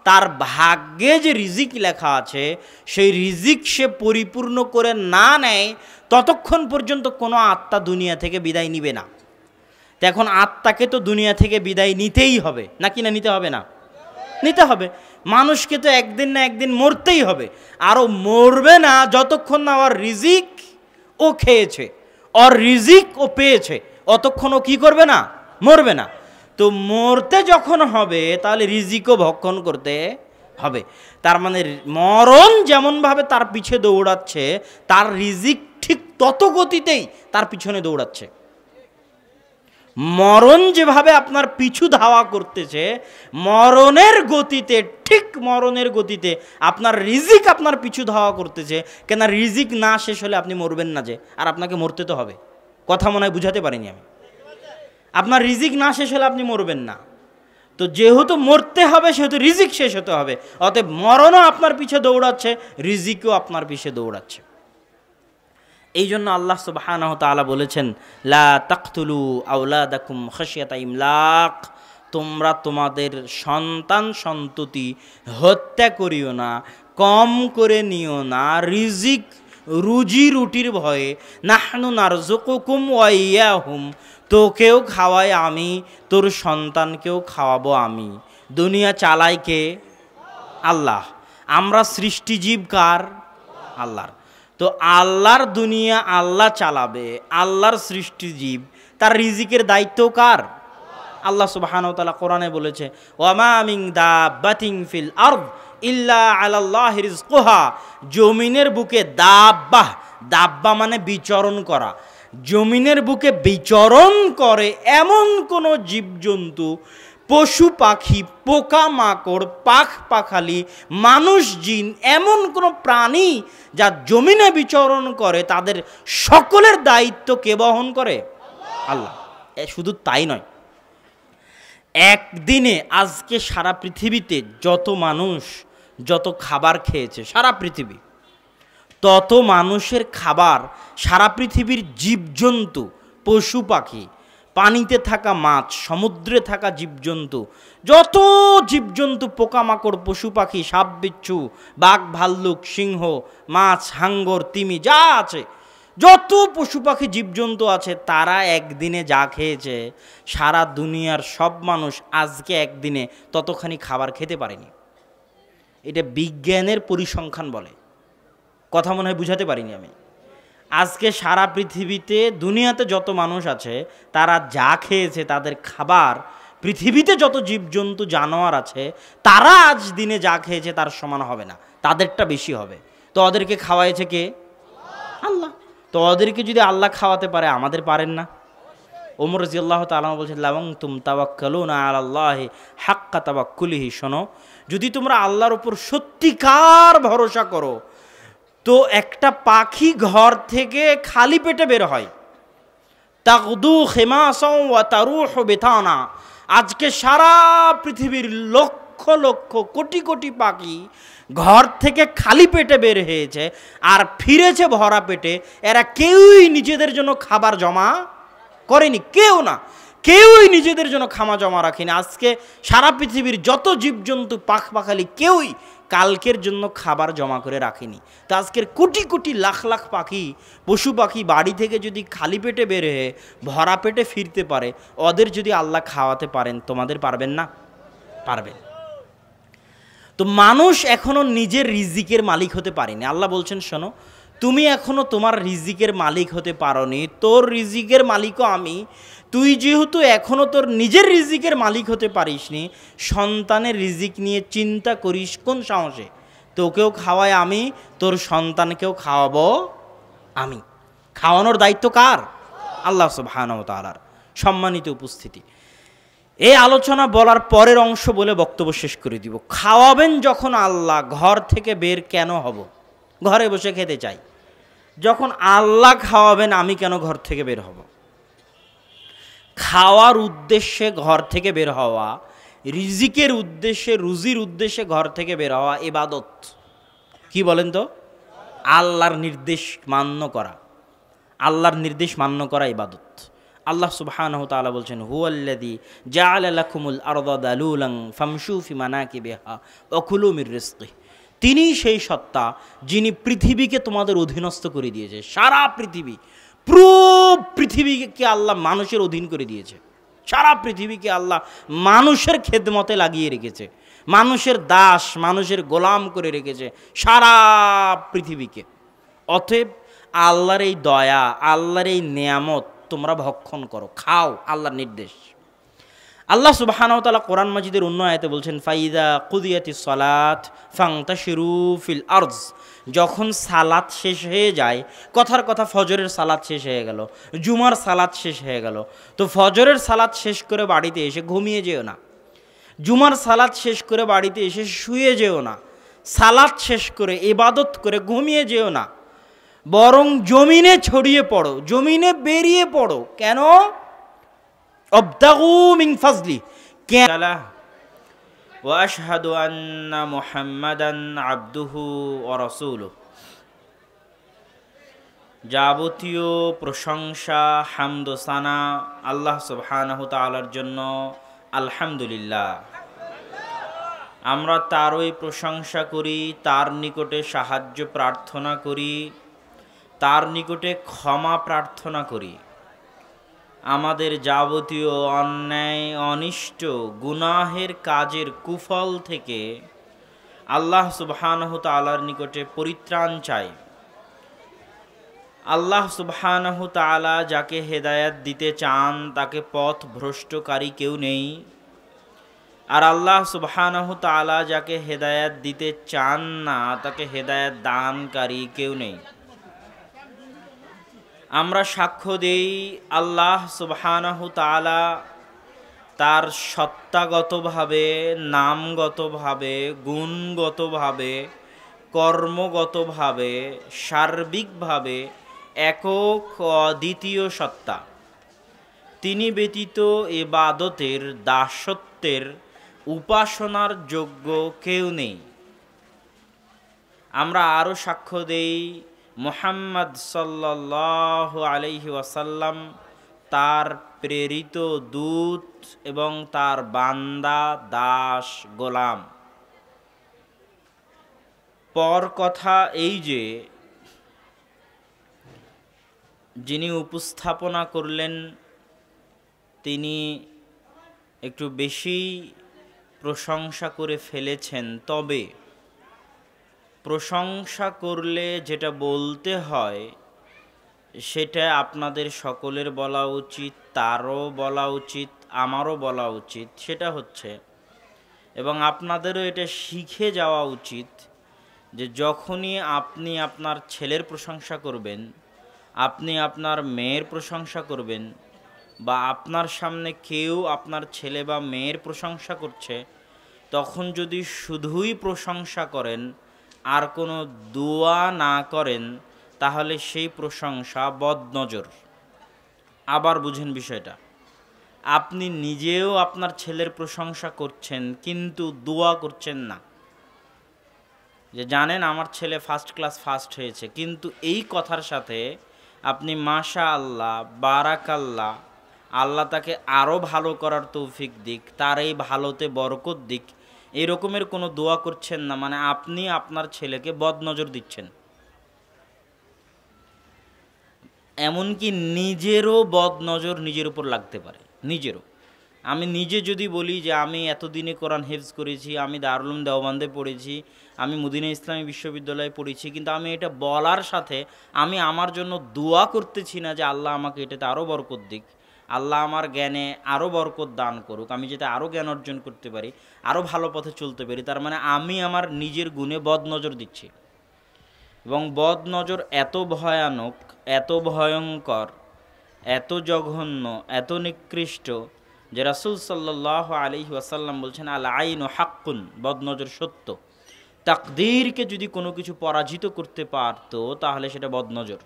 তার ভাগ্যে যে রিজিক লেখা আছে সেই রিজিক সে পরিপূর্ণ করে না নেয়, ততক্ষণ পর্যন্ত কোনো আত্মা দুনিয়া থেকে বিদায় নিবে না। তো এখন আত্মাকে তো দুনিয়া থেকে বিদায় নিতেই হবে, নাকি না নিতে হবে না? নিতে হবে। মানুষকে তো একদিন না একদিন মরতেই হবে, আরও মরবে না যতক্ষণ না ওর রিজিক ও খেয়েছে, ওর রিজিক ও পেয়েছে, অতক্ষণ ও কী করবে না? মরবে না। তো মরতে যখন হবে তাহলে রিজিকও ভক্ষণ করতে হবে। তার মানে মরণ যেমনভাবে তার পিছে দৌড়াচ্ছে, তার রিজিক ঠিক তত গতিতেই তার পিছনে দৌড়াচ্ছে। মরণ যেভাবে আপনার পিছু ধাওয়া করতেছে, মরণের গতিতে, ঠিক মরণের গতিতে আপনার রিজিক আপনার পিছু ধাওয়া করতেছে। কেন? রিজিক না শেষ হলে আপনি মরবেন না যে, আর আপনাকে মরতে তো হবে। কথা মনে হয় বুঝাতে পারিনি আমি। আপনার রিজিক না শেষ হলে আপনি মরবেন না, তো যেহেতু মরতে হবে সেহেতু রিজিক শেষ হতে হবে। অতএব মরণও আপনার পিছে দৌড়াচ্ছে, রিজিকও আপনার পিছে দৌড়াচ্ছে। এই জন্য আল্লাহ সুবহানাহু ওয়া তাআলা বলেছেন, লা তাকতুলু আওলাদাকুম খাশিয়াতা ইমলাক, তোমরা তোমাদের সন্তান সন্ততি হত্যা করিও না, কম করে নিও না, রিজিক রুজি রুটির ভয়ে। নাহনু নারযুকুকুম ওয়া ইয়াহুম, তোকেও খাওয়াই আমি, তোর সন্তানকেও খাওয়াবো আমি। দুনিয়া চালাই কে? আল্লাহ। আমরা সৃষ্টিজীব কার? আল্লাহর। তো আল্লাহর দুনিয়া আল্লাহ চালাবে, আল্লাহর সৃষ্টিজীব, তার রিজিকের দায়িত্ব কার? আল্লাহ সুবহানাহু ওয়া তাআলা কোরআনে বলেছে, ওয়ামা মিন দাব্বাতিন ফিল আরদ ইল্লা আলাল্লাহি রিজকুহা, জমিনের বুকে দাব্বা, দাব্বা মানে বিচরণ করা, জমিনের বুকে বিচরণ করে এমন কোনো জীবজন্তু, পশু পাখি, পোকা মাকড়, পাখ পাখালি, মানুষ জিন, এমন কোনো প্রাণী যা জমিনে বিচরণ করে, তাদের সকলের দায়িত্ব কে বহন করে? আল্লাহ। শুধু তাই নয়, একদিনে আজকে সারা পৃথিবীতে যত মানুষ যত খাবার খেয়েছে, সারা পৃথিবী তত মানুষের খাবার সারা পৃথিবীর জীবজন্তু, পশু পাখি, পানিতে থাকা মাছ, সমুদ্রে থাকা জীবজন্তু, যত জীবজন্তু, পোকামাকড়, পশু পাখি, সাপ বিচ্ছু, বাঘ ভাল্লুক, সিংহ, মাছ, হাঙ্গর, তিমি, যা আছে, যত পশু পাখি জীবজন্তু আছে, তারা একদিনে যা খেয়েছে, সারা দুনিয়ার সব মানুষ আজকে একদিনে ততখানি খাবার খেতে পারেনি। এটা বিজ্ঞানের পরিসংখ্যান বলে। কথা মনে হয় বুঝাতে পারিনি আমি। আজকে সারা পৃথিবীতে দুনিয়াতে যত মানুষ আছে, তারা যা খেয়েছে, তাদের খাবার, পৃথিবীতে যত জীবজন্তু জানোয়ার আছে, তারা আজ দিনে যা খেয়েছে তার সমান হবে না, তাদেরটা বেশি হবে। তো ওদেরকে খাওয়াইছে কে? আল্লাহ। তো ওদেরকে যদি আল্লাহ খাওয়াতে পারে, আমাদের পারেন না? ওমর রাদিয়াল্লাহু তাআলা বলছেন, লাওয়াং তুম তাওয়াক্কালুনা আলাল্লাহি হাক্কা তাওয়াক্কুলিহি, শোনো, যদি তোমরা আল্লাহর উপর সত্যিকার ভরসা করো, তো একটা পাখি ঘর থেকে খালি পেটে বের হয়, তাগদু খিমাসাও ওয়া তারুহু বিতানা। আজকে সারা পৃথিবীর লক্ষ লক্ষ কোটি কোটি পাখি ঘর থেকে খালি পেটে বের হয়েছে আর ফিরেছে ভরা পেটে। এরা কেউই নিজেদের জন্য খাবার জমা করেনি, কেউ না, কেউই নিজেদের জন্য খামা জমা রাখেনি। আজকে সারা পৃথিবীর যত জীবজন্তু, পাখ পাখালি, কেউই কালকের জন্য খাবার জমা করে রাখেনি। তো আজকের কোটি কোটি লাখ লাখ পাখি, পশু পাখি বাড়ি থেকে যদি খালি পেটে বের হয়ে ভরা পেটে ফিরতে পারে, ওদের যদি আল্লাহ খাওয়াতে পারেন, তোমাদের পারবেন না? পারবেন। তো মানুষ এখনো নিজের রিজিকের মালিক হতে পারেনি। আল্লাহ বলছেন, শোনো, তুমি এখনো তোমার রিজিকের মালিক হতে পারোনি, তোর রিজিকের মালিকও আমি। তুই যেহেতু এখনো তোর নিজের রিজিকের মালিক হতে পারিসনি, সন্তানের রিজিক নিয়ে চিন্তা করিস কোন সাহসে? তোকেও খাওয়াই আমি, তোর সন্তানকেও খাওয়াবো আমি। খাওয়ানোর দায়িত্ব কার? আল্লাহ সুবহানাহু ওয়া তাআলার। সম্মানিত উপস্থিতি, এই আলোচনা বলার পরের অংশ বলে বক্তব্য শেষ করে দিব। খাওয়াবেন যখন আল্লাহ, ঘর থেকে বের কেন হব? ঘরে বসে খেতে চাই। যখন আল্লাহ খাওয়াবেন, আমি কেন ঘর থেকে বের হব? খাওয়ার উদ্দেশ্যে ঘর থেকে বের হওয়া, রিজিকের উদ্দেশ্যে, রুজির উদ্দেশ্যে ঘর থেকে বের হওয়া ইবাদত। কি বলেন তো? আল্লাহর নির্দেশ মান্য করা, আল্লাহর নির্দেশ মান্য করা ইবাদত। আল্লাহ সুবহানাহু ওয়া তাআলা বলছেন, হুয়াল্লাযী জাআলা লাকুমুল আরদা দালুলান ফামশু ফি মানাকিবিহা ওয়া কুলু মির রিজকিহি। তিনি সেই সত্তা যিনি পৃথিবীকে তোমাদের অধীনস্থ করে দিয়েছে। সারা পৃথিবী, পুরো পৃথিবীকে আল্লাহ মানুষের অধীন করে দিয়েছে। সারা পৃথিবীকে আল্লাহ মানুষের খেদমতে লাগিয়ে রেখেছে, মানুষের দাস, মানুষের গোলাম করে রেখেছে সারা পৃথিবীকে। অতএব আল্লাহর এই দয়া, আল্লাহর এই নেয়ামত তোমরা ভক্ষণ করো, খাও, আল্লাহর নির্দেশ। আল্লাহ সুবহানাহু ওয়া তাআলা কোরআন মাজিদের অন্য আয়াতে বলছেন, ফাইদা কুদিয়াতিস সালাত ফান্তাশিরু ফিল আরজ। যখন সালাত শেষ হয়ে যায়, কথার কথা ফজরের সালাত শেষ হয়ে গেল, জুমার সালাত শেষ হয়ে গেল, তো ফজরের সালাত শেষ করে বাড়িতে এসে ঘুমিয়ে যেও না, জুমার সালাত শেষ করে বাড়িতে এসে শুয়ে যেও না, সালাত শেষ করে ইবাদত করে ঘুমিয়ে যেও না, বরং জমিনে ছড়িয়ে পড়ো, জমিনে বেরিয়ে পড়ো। কেন? অবতাগু মিন ফাজলি। ওয়া আশহাদু আন্না মুহাম্মাদান আবদুহু ওয়া রাসূলুহু। যাবতীয় প্রশংসা, হামদ ও সানা আল্লাহ সুবহানাহু ওয়া তাআলার জন্য। আলহামদুলিল্লাহ। আমরা তারই প্রশংসা করি, তার নিকটে সাহায্য প্রার্থনা করি, তার নিকটে ক্ষমা প্রার্থনা করি। আমাদের যাবতীয় অন্যায়, অনিষ্ট, গুনাহের কাজের কুফল থেকে আল্লাহ সুবহানাহু তাআলার নিকটে পরিত্রাণ চাই। আল্লাহ সুবহানাহু তাআলা যাকে হেদায়েত দিতে চান, তাকে পথ ভ্রষ্টকারী কেউ নেই। আর আল্লাহ সুবহানাহু তাআলা যাকে হেদায়েত দিতে চান না, তাকে হেদায়েত দানকারী কেউ নেই। আমরা সাক্ষ্য দেই, আল্লাহ সুবহানাহু তাআলা তার সত্তাগতভাবে, নামগতভাবে, গুণগতভাবে, কর্মগতভাবে, সার্বিকভাবে একক অদ্বিতীয় সত্তা। তিনি ব্যতীত ইবাদতের, দাসত্বের, উপাসনার যোগ্য কেউ নেই। আমরা আরও সাক্ষ্য দেই, মুহাম্মদ সাল্লাল্লাহু আলাইহি ওয়াসাল্লাম তার প্রেরিত দূত এবং তার বান্দা দাস গোলাম। পর কথা এই যে যিনি উপস্থাপনা করলেন তিনি একটু বেশি প্রশংসা করে ফেলেছেন, তবে প্রশংসা করলে যেটা বলতে হয় সেটা আপনাদের সকলের বলা উচিত, তারও বলা উচিত, আমারও বলা উচিত। সেটা হচ্ছে, এবং আপনাদেরও এটা শিখে যাওয়া উচিত, যে যখনই আপনি আপনার ছেলের প্রশংসা করবেন, আপনি আপনার মেয়ের প্রশংসা করবেন, বা আপনার সামনে কেউ আপনার ছেলে বা মেয়ের প্রশংসা করছে, তখন যদি শুধুই প্রশংসা করেন আর কোনো দোয়া না করেন, তাহলে সেই প্রশংসা বদনজর। আবার বুঝেন বিষয়টা, আপনি নিজেও আপনার ছেলের প্রশংসা করছেন কিন্তু দোয়া করছেন না, যে জানেন আমার ছেলে ফার্স্ট ক্লাস ফার্স্ট হয়েছে, কিন্তু এই কথার সাথে আপনি মাশা আল্লাহ, বারাকাল্লাহ, আল্লাহ তাকে আরও ভালো করার তৌফিক দিক, তার এই ভালোতে বরকত দিক, এই রকমের কোনো দোয়া করছেন না, মানে আপনি আপনার ছেলেকে বদনজর দিচ্ছেন। এমনকি নিজেরও বদনজর নিজের উপর লাগতে পারে, নিজেরও। আমি নিজে যদি বলি যে আমি এতদিনে কোরআন হেফজ করেছি, আমি দারুল উলুম দেওবন্দে পড়েছি, আমি মদিনা ইসলামী বিশ্ববিদ্যালয়ে পড়েছি, কিন্তু আমি এটা বলার সাথে আমি আমার জন্য দোয়া করতেছি না যে আল্লাহ আমাকে এটাতে আরও বরকত দিক, আল্লাহ আমার জ্ঞানে আরও বরকত দান করুক, আমি যাতে আরও জ্ঞান অর্জন করতে পারি, আরও ভালো পথে চলতে পারি, তার মানে আমি আমার নিজের গুণে বদনজর দিচ্ছি। এবং বদনজর এত ভয়ানক, এত ভয়ঙ্কর, এত জঘন্য, এত নিকৃষ্ট যে রাসূল সাল্লাল্লাহু আলাইহি ওয়াসাল্লাম বলছেন, আল আইনু হাক্কুন, বদনজর সত্য। তাকদীরকে যদি কোনো কিছু পরাজিত করতে পারতো তাহলে সেটা বদনজর।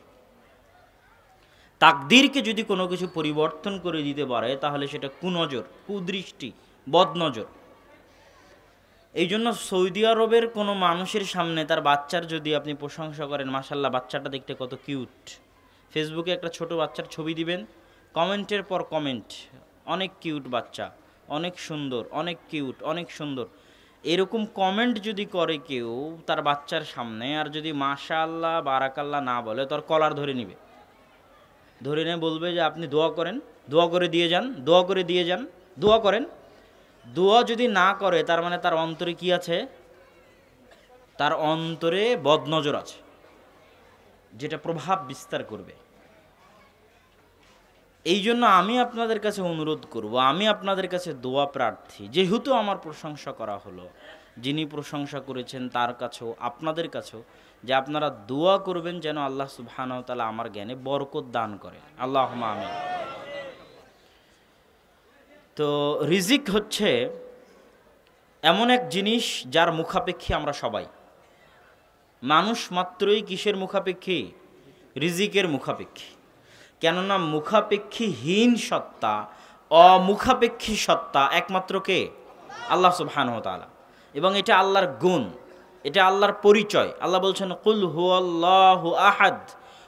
তাকদীরকে যদি কোনো কিছু পরিবর্তন করে দিতে পারে তাহলে সেটা কুনজর, কুদৃষ্টি, বদনজর। এই জন্য সৌদি আরবের কোনো মানুষের সামনে তার বাচ্চার যদি আপনি প্রশংসা করেন, মাশাল্লাহ বাচ্চাটা দেখতে কত কিউট, ফেসবুকে একটা ছোট বাচ্চার ছবি দিবেন, কমেন্টের পর কমেন্ট, অনেক কিউট বাচ্চা, অনেক সুন্দর, অনেক কিউট, অনেক সুন্দর, এরকম কমেন্ট যদি করে কেউ তার বাচ্চার সামনে, আর যদি মাশাআল্লাহ বারাকাল্লাহ না বলে, তোর কলার ধরে নিবে, ধরে নিয়ে বলবে যে আপনি দোয়া করেন, দোয়া করে দিয়ে যান, দোয়া করে দিয়ে যান, দোয়া করেন। দোয়া যদি না করে তার মানে তার অন্তরে কি আছে? তার অন্তরে বদনজর আছে, যেটা প্রভাব বিস্তার করবে। এই জন্য আমি আপনাদের কাছে অনুরোধ করব, আমি আপনাদের কাছে দোয়া প্রার্থী, যেহেতু আমার প্রশংসা করা হলো, যিনি প্রশংসা করেছেন তার কাছেও, আপনাদের কাছেও, যে আপনারা দোয়া করবেন যেন আল্লাহ সুবহানাহু ওয়া তাআলা আমার জ্ঞানে বরকত দান করেন। আল্লাহুম্মা আমিন। তো রিজিক হচ্ছে এমন এক জিনিস যার মুখাপেক্ষী আমরা সবাই। মানুষ মাত্রই কিসের মুখাপেক্ষী? রিজিকের মুখাপেক্ষী। কেননা মুখাপেক্ষীহীন সত্তা, অমুখাপেক্ষী সত্তা একমাত্র কে? আল্লাহ সুবহানাহু ওয়া তাআলা। এবং এটা আল্লাহর গুণ, এটা আল্লাহর পরিচয়। আল্লাহ বলছেন কুল হুয়াল্লাহু আহাদ,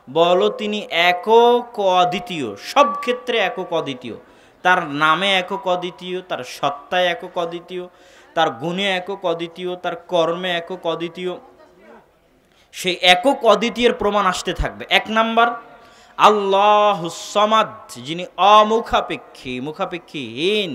বলো তিনি একক অদ্বিতীয়, সব ক্ষেত্রে একক অদ্বিতীয়, তার নামে একক অদ্বিতীয়, তার সত্তায় একক অদ্বিতীয়, তার গুণে একক অদ্বিতীয়, তার কর্মে একক অদ্বিতীয়। সেই একক অদ্বিতীয়ের প্রমাণ আসতে থাকবে। এক নাম্বার আল্লাহুস সামাদ, যিনি অমুখাপেক্ষী, মুখাপেক্ষীহীন,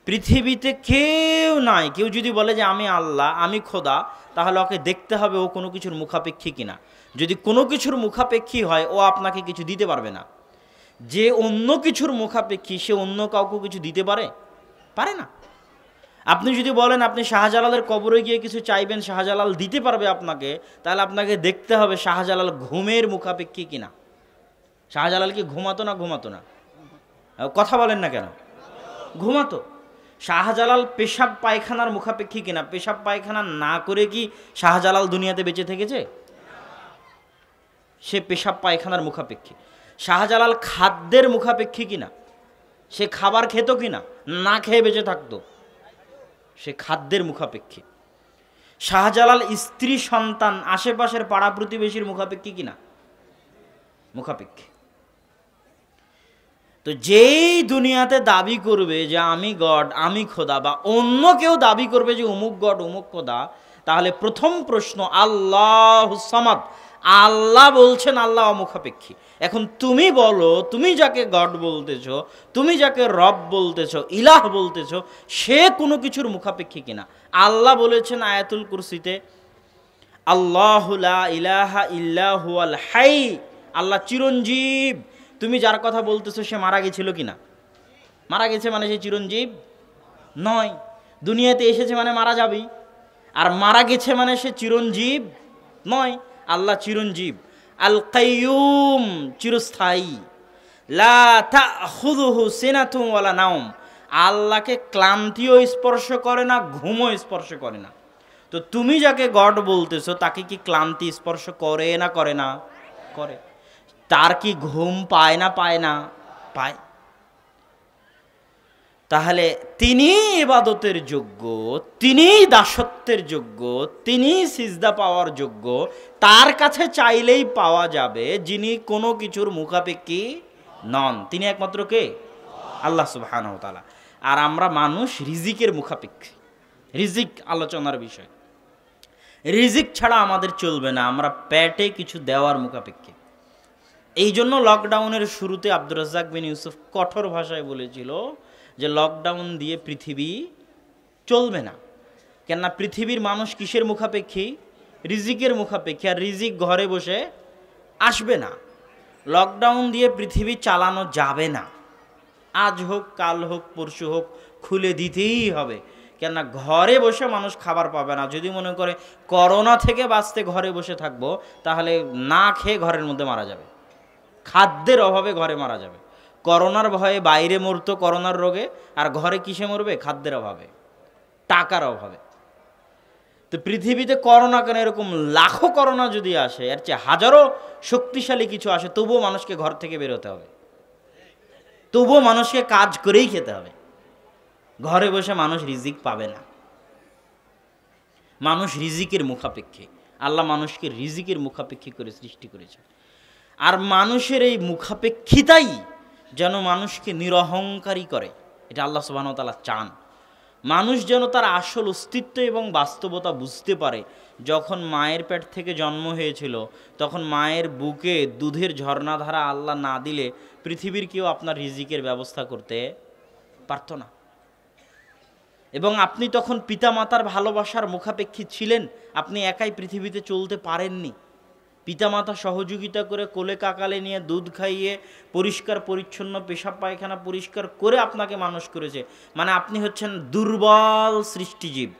পৃথিবীতে কেউ নাই। কেউ যদি বলে যে আমি আল্লাহ, আমি খোদা, তাহলে ওকে দেখতে হবে ও কোনো কিছুর মুখাপেক্ষী কিনা। যদি কোনো কিছুর মুখাপেক্ষী হয় ও আপনাকে কিছু দিতে পারবে না। যে অন্য কিছুর মুখাপেক্ষী সে অন্য কাউকে কিছু দিতে পারে? পারে না। আপনি যদি বলেন আপনি শাহজালালের কবরে গিয়ে কিছু চাইবেন, শাহজালাল দিতে পারবে আপনাকে, তাহলে আপনাকে দেখতে হবে শাহজালাল ঘুমের মুখাপেক্ষী কিনা। শাহজালাল কি ঘুমাতো না? ঘুমাতো না। কথা বলেন না কেন? ঘুমাতো। শাহজালাল পেশাব পায়খানার মুখাপেক্ষী কিনা? পেশাব পায়খানা না করে কি শাহজালাল দুনিয়াতে বেঁচে থেকেছে? সে পেশাব পায়খানার মুখাপেক্ষী। শাহজালাল খাদ্যের মুখাপেক্ষী কিনা? সে খাবার খেত কিনা? না খেয়ে বেঁচে থাকতো, সে খাদ্যের মুখাপেক্ষী। শাহজালাল স্ত্রী সন্তান আশেপাশের পাড়া প্রতিবেশীর মুখাপেক্ষী কিনা? মুখাপেক্ষী। তো যেই দুনিয়াতে দাবি করবে যে আমি গড, আমি খোদা, বা অন্য কেউ দাবি করবে যে অমুক গড অমুক খোদা, তাহলে প্রথম প্রশ্ন আল্লাহুস সামাদ, আল্লাহ বলছেন আল্লাহ অমুখাপেক্ষী। এখন তুমি বলো, তুমি যাকে গড বলতেছ, তুমি যাকে রব বলতেছ, ইলাহ বলতেছ, সে কোনো কিছুর মুখাপেক্ষী কিনা? আল্লাহ বলেছেন আয়াতুল কুরসিতে, আল্লাহু লা ইলাহা ইল্লা হুয়াল হাই, আল্লাহ চিরঞ্জীব। তুমি যার কথা বলতেছো সে মারা গেছিল কিনা? মারা গেছে মানে সে চিরঞ্জীব নয়। দুনিয়াতে এসেছে মানে মারা যাবেই, আর মারা গেছে মানে সে চিরঞ্জীব নয়। আল্লাহ চিরঞ্জীব, আল কাইয়ুম, চিরস্থায়ী, লা তাখুযুহু সিনাতুন ওয়ালা নাওম, আল্লাহকে ক্লান্তিও স্পর্শ করে না, ঘুমও স্পর্শ করে না। তো তুমি যাকে গড বলতেছো তাকে কি ক্লান্তি স্পর্শ করে না করে না? করে। তার কি ঘুম পায় না পায় না? পায়। তাহলে তিনি ইবাদতের যোগ্য, তিনি দাসত্বের যোগ্য, তিনি সিজদা পাওয়ার যোগ্য, তার কাছে চাইলেই পাওয়া যাবে, যিনি কোনো কিছুর মুখাপেক্ষী নন। তিনি একমাত্র কে? আল্লাহ সুবহানাহু ওয়া তাআলা। আর আমরা মানুষ রিজিকের মুখাপেক্ষী। রিজিক আলোচনার বিষয়। রিজিক ছাড়া আমাদের চলবে না, আমরা পেটে কিছু দেওয়ার মুখাপেক্ষী। এই জন্য লকডাউনের শুরুতে আব্দুর রাজ্জাক বিন ইউসুফ কঠোর ভাষায় বলেছিল যে লকডাউন দিয়ে পৃথিবী চলবে না। কেননা পৃথিবীর মানুষ কিসের মুখাপেক্ষী? রিজিকের মুখাপেক্ষী, আর রিজিক ঘরে বসে আসবে না। লকডাউন দিয়ে পৃথিবী চালানো যাবে না। আজ হোক, কাল হোক, পরশু হোক, খুলে দিতেই হবে। কেননা ঘরে বসে মানুষ খাবার পাবে না। যদি মনে করে করোনা থেকে বাঁচতে ঘরে বসে থাকবো, তাহলে না খেয়ে ঘরের মধ্যে মারা যাবে, খাদ্যের অভাবে ঘরে মারা যাবে। করোনার ভয়ে বাইরে মরতো করোনার রোগে, আর ঘরে কিসে মরবে? খাদ্যের অভাবে, টাকার অভাবে। তো পৃথিবীতে করোনা কেন? এরকম লাখো করোনা যদি আসে, এর চেয়ে হাজারো শক্তিশালী কিছু আসে, তবুও মানুষকে ঘর থেকে বেরোতে হবে, তবুও মানুষকে কাজ করেই খেতে হবে। ঘরে বসে মানুষ রিজিক পাবে না। মানুষ রিজিকের মুখাপেক্ষী। আল্লাহ মানুষকে রিজিকের মুখাপেক্ষী করে সৃষ্টি করেছে। আর মানুষের এই মুখাপেক্ষিতাই যেন মানুষকে নিরহংকারী করে, এটা আল্লাহ সুবহানাহু ওয়া তাআলা চান। মানুষ যেন তার আসল অস্তিত্ব এবং বাস্তবতা বুঝতে পারে। যখন মায়ের পেট থেকে জন্ম হয়েছিল, তখন মায়ের বুকে দুধের ঝর্ণাধারা আল্লাহ না দিলে পৃথিবীর কেউ আপনার রিজিকের ব্যবস্থা করতে পারত না। এবং আপনি তখন পিতামাতার ভালোবাসার মুখাপেক্ষী ছিলেন। আপনি একাই পৃথিবীতে চলতে পারেননি। পিতামাতা সহযোগিতা করে কোলে কাকালে নিয়ে দুধ খাইয়ে পরিষ্কার পরিচ্ছন্ন পেশাব পায়খানা পরিষ্কার করে আপনাকে মানুষ করেছে। মানে আপনি হচ্ছেন দুর্বল সৃষ্টিজীব।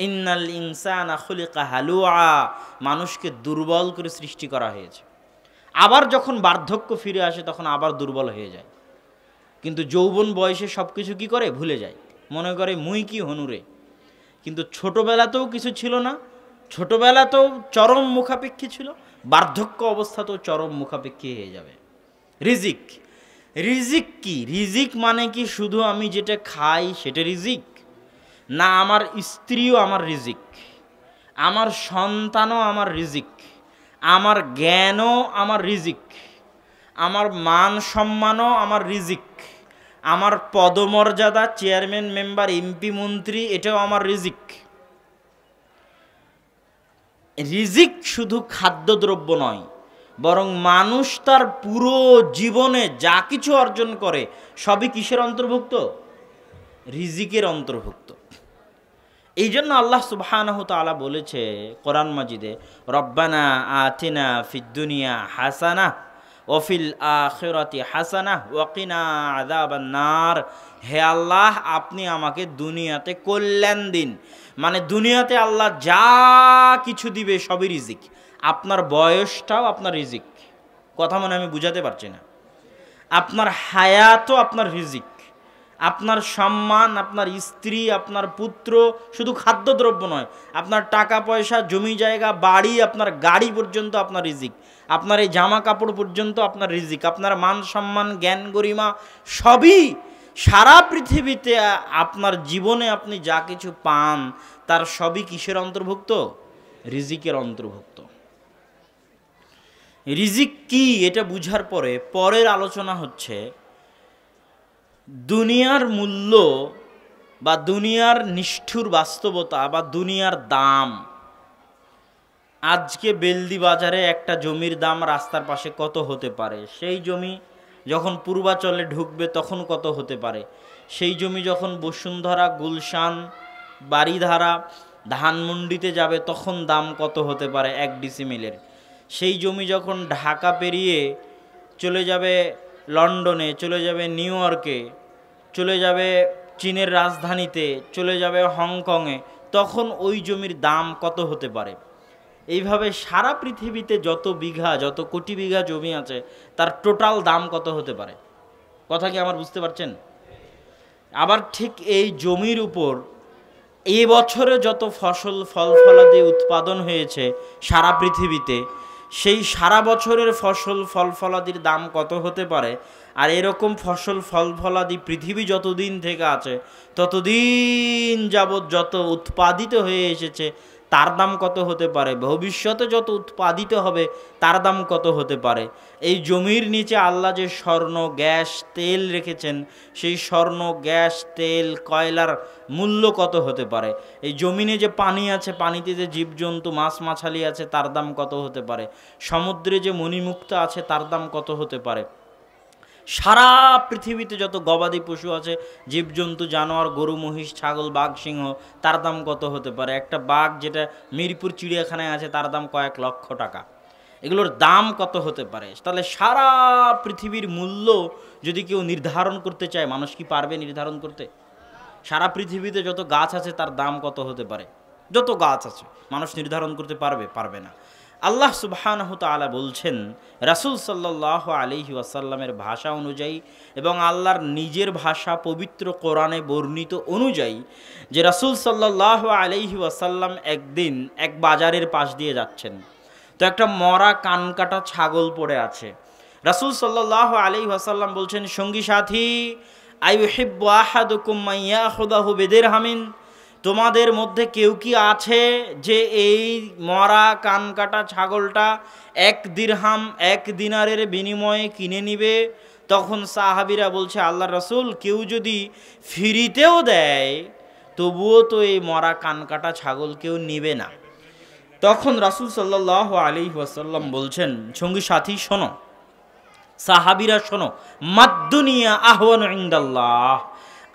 ইন্নাল ইনসানা খুলিকা হালুআ, মানুষকে দুর্বল করে সৃষ্টি করা হয়েছে। আবার যখন বার্ধক্য ফিরে আসে তখন আবার দুর্বল হয়ে যায়। কিন্তু যৌবন বয়সে সব কিছু কী করে? ভুলে যায়, মনে করে মুই কি হনুরে। কিন্তু ছোটোবেলাতেও কিছু ছিল না, ছোটোবেলাতেও চরম মুখাপেক্ষী ছিল, বার্ধক্য অবস্থাতেও চরম মুখাপেক্ষী হয়ে যাবে। রিজিক, রিজিক কি? রিজিক মানে কি শুধু আমি যেটা খাই সেটা রিজিক? না, আমার স্ত্রীও আমার রিজিক, আমার সন্তানও আমার রিজিক, আমার জ্ঞানও আমার রিজিক, আমার মান সম্মানও আমার রিজিক, আমার পদমর্যাদা, চেয়ারম্যান, মেম্বার, এমপি, মন্ত্রী, এটাও আমার রিজিক। রিজিক শুধু খাদ্যদ্রব্য নয়, বরং মানুষ তার পুরো জীবনে যা কিছু অর্জন করে সবই কিসের অন্তর্ভুক্ত? রিজিকের অন্তর্ভুক্ত। এই জন্য আল্লাহ সুবহানাহু ওয়া তাআলা বলেছে কোরআন মাজিদে, রব্বানা আতিনা ফিদ দুনিয়া হাসানাহ ওয়া ফিল আখিরাতি হাসানাহ ওয়া কিনা আযাবান নার। হে আল্লাহ, আপনি আমাকে দুনিয়াতে কল্যাণ দিন। মানে দুনিয়াতে আল্লাহ যা কিছু দিবে সবই রিজিক। আপনার বয়সটাও আপনার রিজিক। কথা মনে আমি বুঝাতে পারছি না। আপনার হায়াতও আপনার রিজিক, আপনার সম্মান, আপনার স্ত্রী, আপনার পুত্র, শুধু খাদ্যদ্রব্য নয়, আপনার টাকা পয়সা, জমি জায়গা, বাড়ি, আপনার গাড়ি পর্যন্ত আপনার রিজিক, আপনার এই জামা কাপড় পর্যন্ত আপনার রিজিক, আপনার মান সম্মান, জ্ঞান গরিমা সবই, সারা পৃথিবীতে আপনার জীবনে আপনি যা কিছু পান তার সবই কিসের অন্তর্ভুক্ত? রিজিকের অন্তর্ভুক্ত। রিজিক কি এটা বুঝার পরে পরের আলোচনা হচ্ছে দুনিয়ার মূল্য বা দুনিয়ার নিষ্ঠুর বাস্তবতা বা দুনিয়ার দাম, আজকে বেলদি বাজারে একটা জমির দাম রাস্তার পাশে কত হতে পারে, সেই জমি যখন পূর্বাচলে ঢুকবে তখন কত হতে পারে, সেই জমি যখন বসুন্ধরা, গুলশান, বাড়িধারা, ধানমন্ডিতে যাবে তখন দাম কত হতে পারে 1 ডিসিমিলের। সেই জমি যখন ঢাকা পেরিয়ে চলে যাবে লন্ডনে, চলে যাবে নিউ ইয়র্কে, চলে যাবে চীনের রাজধানীতে, চলে যাবে হংকংয়ে, তখন ওই জমির দাম কত হতে পারে। এইভাবে সারা পৃথিবীতে যত বিঘা, যত কোটি বিঘা জমি আছে তার টোটাল দাম কত হতে পারে। কথা কি আমার বুঝতে পারছেন? আবার ঠিক এই জমির উপর এ বছরে যত ফসল ফল ফলাদি উৎপাদন হয়েছে সারা পৃথিবীতে, সেই সারা বছরের ফসল ফল ফলাদির দাম কত হতে পারে। আর এরকম ফসল ফল ফলাদি পৃথিবী যতদিন থেকে আছে ততদিন যাবৎ যত উৎপাদিত হয়ে এসেছে তার দাম কত হতে পারে, ভবিষ্যতে যত উৎপাদিত হবে তার দাম কত হতে পারে। এই জমির নিচে আল্লাহ যে স্বর্ণ, গ্যাস, তেল রেখেছেন, সেই স্বর্ণ, গ্যাস, তেল, কয়লার মূল্য কত হতে পারে। এই জমিনে যে পানি আছে, পানিতে যে জীবজন্তু, মাছ মাছালি আছে, তার দাম কত হতে পারে। সমুদ্রে যে মণিমুক্তা আছে তার দাম কত হতে পারে। সারা পৃথিবীতে যত গবাদি পশু আছে, জীবজন্তু, জানোয়ার, গরু, মহিষ, ছাগল, বাঘ, সিংহ, তার দাম কত হতে পারে। একটা বাঘ যেটা মিরপুর চিড়িয়াখানায় আছে তার দাম কয়েক লক্ষ টাকা। এগুলোর দাম কত হতে পারে। তাহলে সারা পৃথিবীর মূল্য যদি কেউ নির্ধারণ করতে চায়, মানুষ কি পারবে নির্ধারণ করতে? সারা পৃথিবীতে যত গাছ আছে তার দাম কত হতে পারে, যত গাছ আছে মানুষ নির্ধারণ করতে পারবে? পারবে না। আল্লাহ সুবহানাহু তাআলা বলছেন রাসূল সাল্লাল্লাহু আলাইহি ওয়াসাল্লামের ভাষা অনুযায়ী এবং আল্লাহর নিজের ভাষা পবিত্র কোরআনে বর্ণিত অনুযায়ী যে রাসূল সাল্লাল্লাহু আলাইহি ওয়াসাল্লাম একদিন এক বাজারের পাশ দিয়ে যাচ্ছেন, তো একটা মরা কানকাটা ছাগল পড়ে আছে। রাসূল সাল্লাল্লাহু আলাইহি ওয়াসাল্লাম বলছেন, সঙ্গী সাথী, আইয়ুহিব্বু আহাদুকুম মান ইয়াখুযাহু বিদিরহামিন, তোমাদের মধ্যে কেউ কি আছে যে এই মরা কানকাটা ছাগলটা 1 দিরহাম, 1 দিনারের বিনিময়ে কিনে নিবে? তখন সাহাবীরা বলছে, আল্লাহর রাসূল, কেউ যদি ফ্রিতেও দেয় তবুও তো এই মরা কানকাটা ছাগল কেউ নিবে না। তখন রাসূল সাল্লাল্লাহু আলাইহি ওয়াসাল্লাম বলছেন, সঙ্গী সাথী শোনো, সাহাবীরা শোনো, মাদ্দুনিয়া আহওয়ানু ইনদাল্লাহ,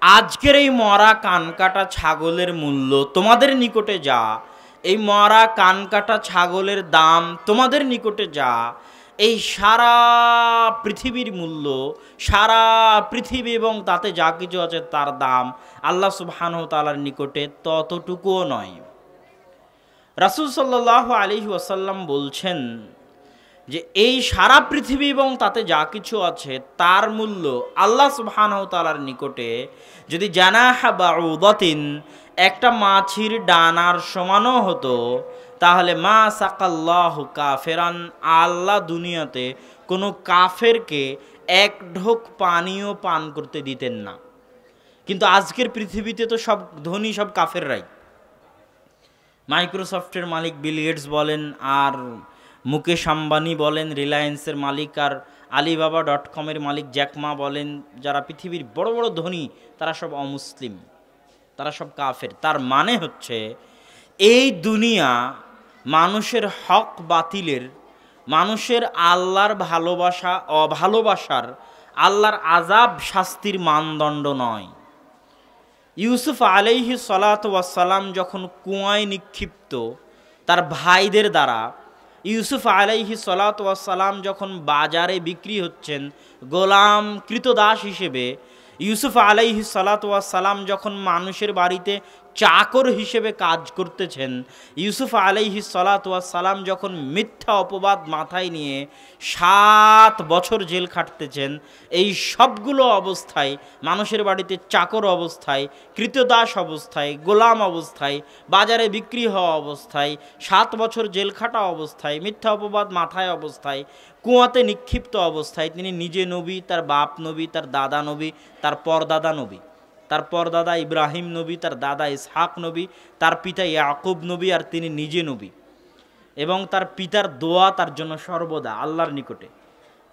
আজকের এই মরা কানকাটা ছাগলের মূল্য তোমাদের নিকটে যা, এই মরা কানকাটা ছাগলের দাম তোমাদের নিকটে যা, এই সারা পৃথিবীর মূল্য, সারা পৃথিবী এবং তাতে যা কিছু আছে তার দাম আল্লাহ সুবহানাহু ওয়া তাআলার নিকটে ততটুকুও নয়। রাসূল সাল্লাল্লাহু আলাইহি ওয়াসাল্লাম বলছেন যে এই সারা পৃথিবী এবং তাতে যা কিছু আছে তার মূল্য আল্লাহ সুবহানাহু ওয়া তাআলার নিকটে যদি জানাহা বাউদাতিন, একটা মাছির ডানার সমানও হতো, তাহলে মা সাকাল্লাহু কাফেরান, আল্লাহ দুনিয়াতে কোনো কাফেরকে 1 ঢোক পানিও পান করতে দিতেন না। কিন্তু আজকের পৃথিবীতে তো সব ধনী সব কাফেররাই। মাইক্রোসফটের মালিক বিল গেটস বলেন, আর মুকেশ আম্বানি বলেন, রিলায়েন্সের মালিক, আর আলিবাবা.কমের মালিক জ্যাক মা বলেন, যারা পৃথিবীর বড় বড় ধনী তারা সব অমুসলিম, তারা সব কাফের। তার মানে হচ্ছে এই দুনিয়া মানুষের হক বাতিলের, মানুষের আল্লাহর ভালোবাসা অভালোবাসার, আল্লাহর আযাব শাস্তির মানদণ্ড নয়। ইউসুফ আলাইহিস সালাতু ওয়াস সালাম যখন কুয়ায় নিক্ষিপ্ত তার ভাইদের দ্বারা, ইউসুফ আলাইহিস সালাতু ওয়াস সালাম যখন বাজারে বিক্রি হচ্ছেন গোলাম কৃতদাস হিসেবে, ইউসুফ আলাইহিস সালাতু ওয়াস সালাম যখন মানুষের বাড়িতে চাকর হিসেবে কাজ করতেছেন, ইউসুফ আলাইহিস সালাতু ওয়াস সালাম যখন মিথ্যা অপবাদ মাথায় নিয়ে 7 বছর জেল খাটতেছেন, এই সবগুলো অবস্থায়, মানুষের বাড়িতে চাকর অবস্থায়, কৃতদাস অবস্থায়, গোলাম অবস্থায়, বাজারে বিক্রি হওয়া অবস্থায়, 7 বছর জেল খাটা অবস্থায়, মিথ্যা অপবাদ মাথায় অবস্থায়, কুয়াতে নিক্ষিপ্ত অবস্থায় তিনি নিজে নবী, তার বাপ নবী, তার দাদা নবী, তার পরদাদা নবী, তার পরদাদা ইব্রাহিম নবী, তার দাদা ইসহাক নবী, তার পিতা ইয়াকুব নবী, আর তিনি নিজে নবী। এবং তার পিতার দোয়া তার জন্য সর্বদা আল্লাহর নিকটে,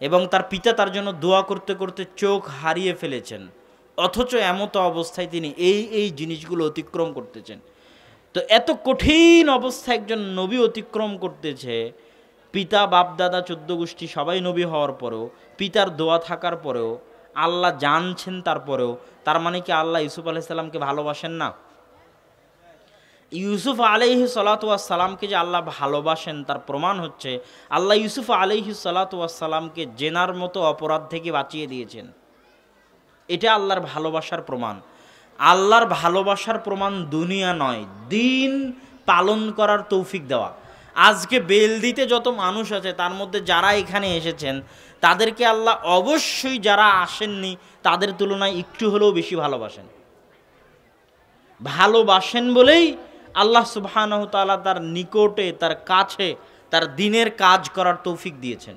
এবং তার পিতা তার জন্য দোয়া করতে করতে চোখ হারিয়ে ফেলেছেন, অথচ এমত অবস্থায় তিনি এই জিনিসগুলো অতিক্রম করতেছেন। তো এত কঠিন অবস্থা একজন নবী অতিক্রম করতেছে, পিতা বাপদাদা 14 গোষ্ঠী সবাই নবী হওয়ার পরেও, পিতার দোয়া থাকার পরেও, আল্লাহ জানছেন তারপরেও, তার মানে কি আল্লাহ ইউসুফ আলাইহিস সালামকে ভালোবাসেন না? ইউসুফ আলাইহিস সালাতু ওয়াস সালামকে যে আল্লাহ ভালোবাসেন তার প্রমাণ হচ্ছে আল্লাহ ইউসুফ আলাইহিস সালাতু ওয়াস সালামকে জেনার মতো অপরাধ থেকে বাঁচিয়ে দিয়েছেন। এটা আল্লাহর ভালোবাসার প্রমাণ। আল্লাহর ভালোবাসার প্রমাণ দুনিয়া নয়, দিন পালন করার তৌফিক দেওয়া। আজকে বেলদিতে যত মানুষ আছে তার মধ্যে যারা এখানে এসেছেন তাদেরকে আল্লাহ অবশ্যই যারা আসেননি তাদের তুলনায় একটু হলেও বেশি ভালোবাসেন বলেই আল্লাহ সুবহানাহু ওয়া তাআলা তার নিকটে, তার কাছে, তার দিনের কাজ করার তৌফিক দিয়েছেন।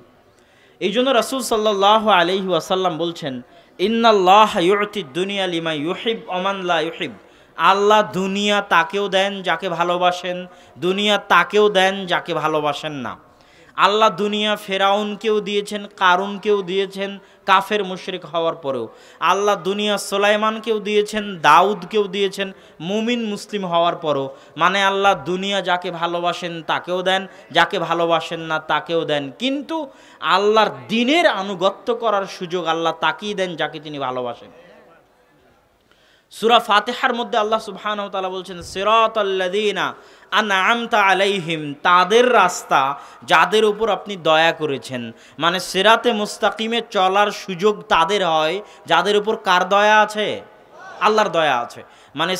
এই জন্য রাসূল সাল্লাল্লাহু আলাইহি ওয়াসাল্লাম বলছেন, ইন্নাল্লাহা ইউতিদ দুনিয়া লিমান ইউহিব ওয়া মান লা ইউহিব। আল্লাহ দুনিয়া তাকেও দেন যাকে ভালোবাসেন, দুনিয়া তাকেও দেন যাকে ভালোবাসেন না। আল্লাহ দুনিয়া ফেরাউনকেও দিয়েছেন, কারুনকেও দিয়েছেন কাফের মুশরিক হওয়ার পরেও। আল্লাহ দুনিয়া সুলাইমানকেও দিয়েছেন, দাউদকেও দিয়েছেন মুমিন মুসলিম হওয়ার পরেও। মানে আল্লাহ দুনিয়া যাকে ভালোবাসেন তাকেও দেন, যাকে ভালোবাসেন না তাকেও দেন। কিন্তু আল্লাহর দ্বীনের আনুগত্য করার সুযোগ আল্লাহ তাকেই দেন যাকে তিনি ভালোবাসেন। সূরা ফাতিহার মধ্যে আল্লাহ সুবহানাহু ওয়া তাআলা বলছেন, সিরাতাল্লাযীনা আনআমতা আলাইহিম, তাদের রাস্তা যাদের উপর আপনি দয়া করেছেন। মানে সিরাতে মুস্তাকিমে চলার সুযোগ তাদের হয় যাদের উপর কার দয়া আছে? আল্লাহর দয়া আছে। মানে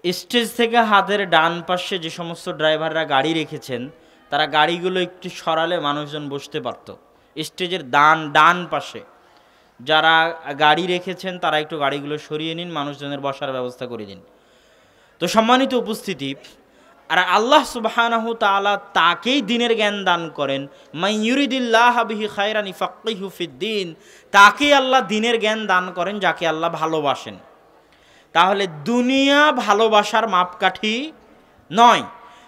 স্টেজ থেকে হাতের ডান পাশে যে সমস্ত ড্রাইভাররা গাড়ি রেখেছেন তারা গাড়িগুলো একটু সরালে মানুষজন বসতে পারত। স্টেজের ডান পাশে যারা গাড়ি রেখেছেন তারা একটু গাড়িগুলো সরিয়ে নিন, মানুষজনের বসার ব্যবস্থা করে দিন। তো সম্মানিত উপস্থিতি, আর আল্লাহ সুবহানাহু তাআলা তাকেই দ্বীনের জ্ঞান দান করেন। মান ইউরিদিল্লাহু বিহি খায়রান ইফাক্কিহু ফিদ্দীন, তাকেই আল্লাহ দ্বীনের জ্ঞান দান করেন যাকে আল্লাহ ভালোবাসেন। তাহলে দুনিয়া ভালোবাসার মাপকাঠি নয়।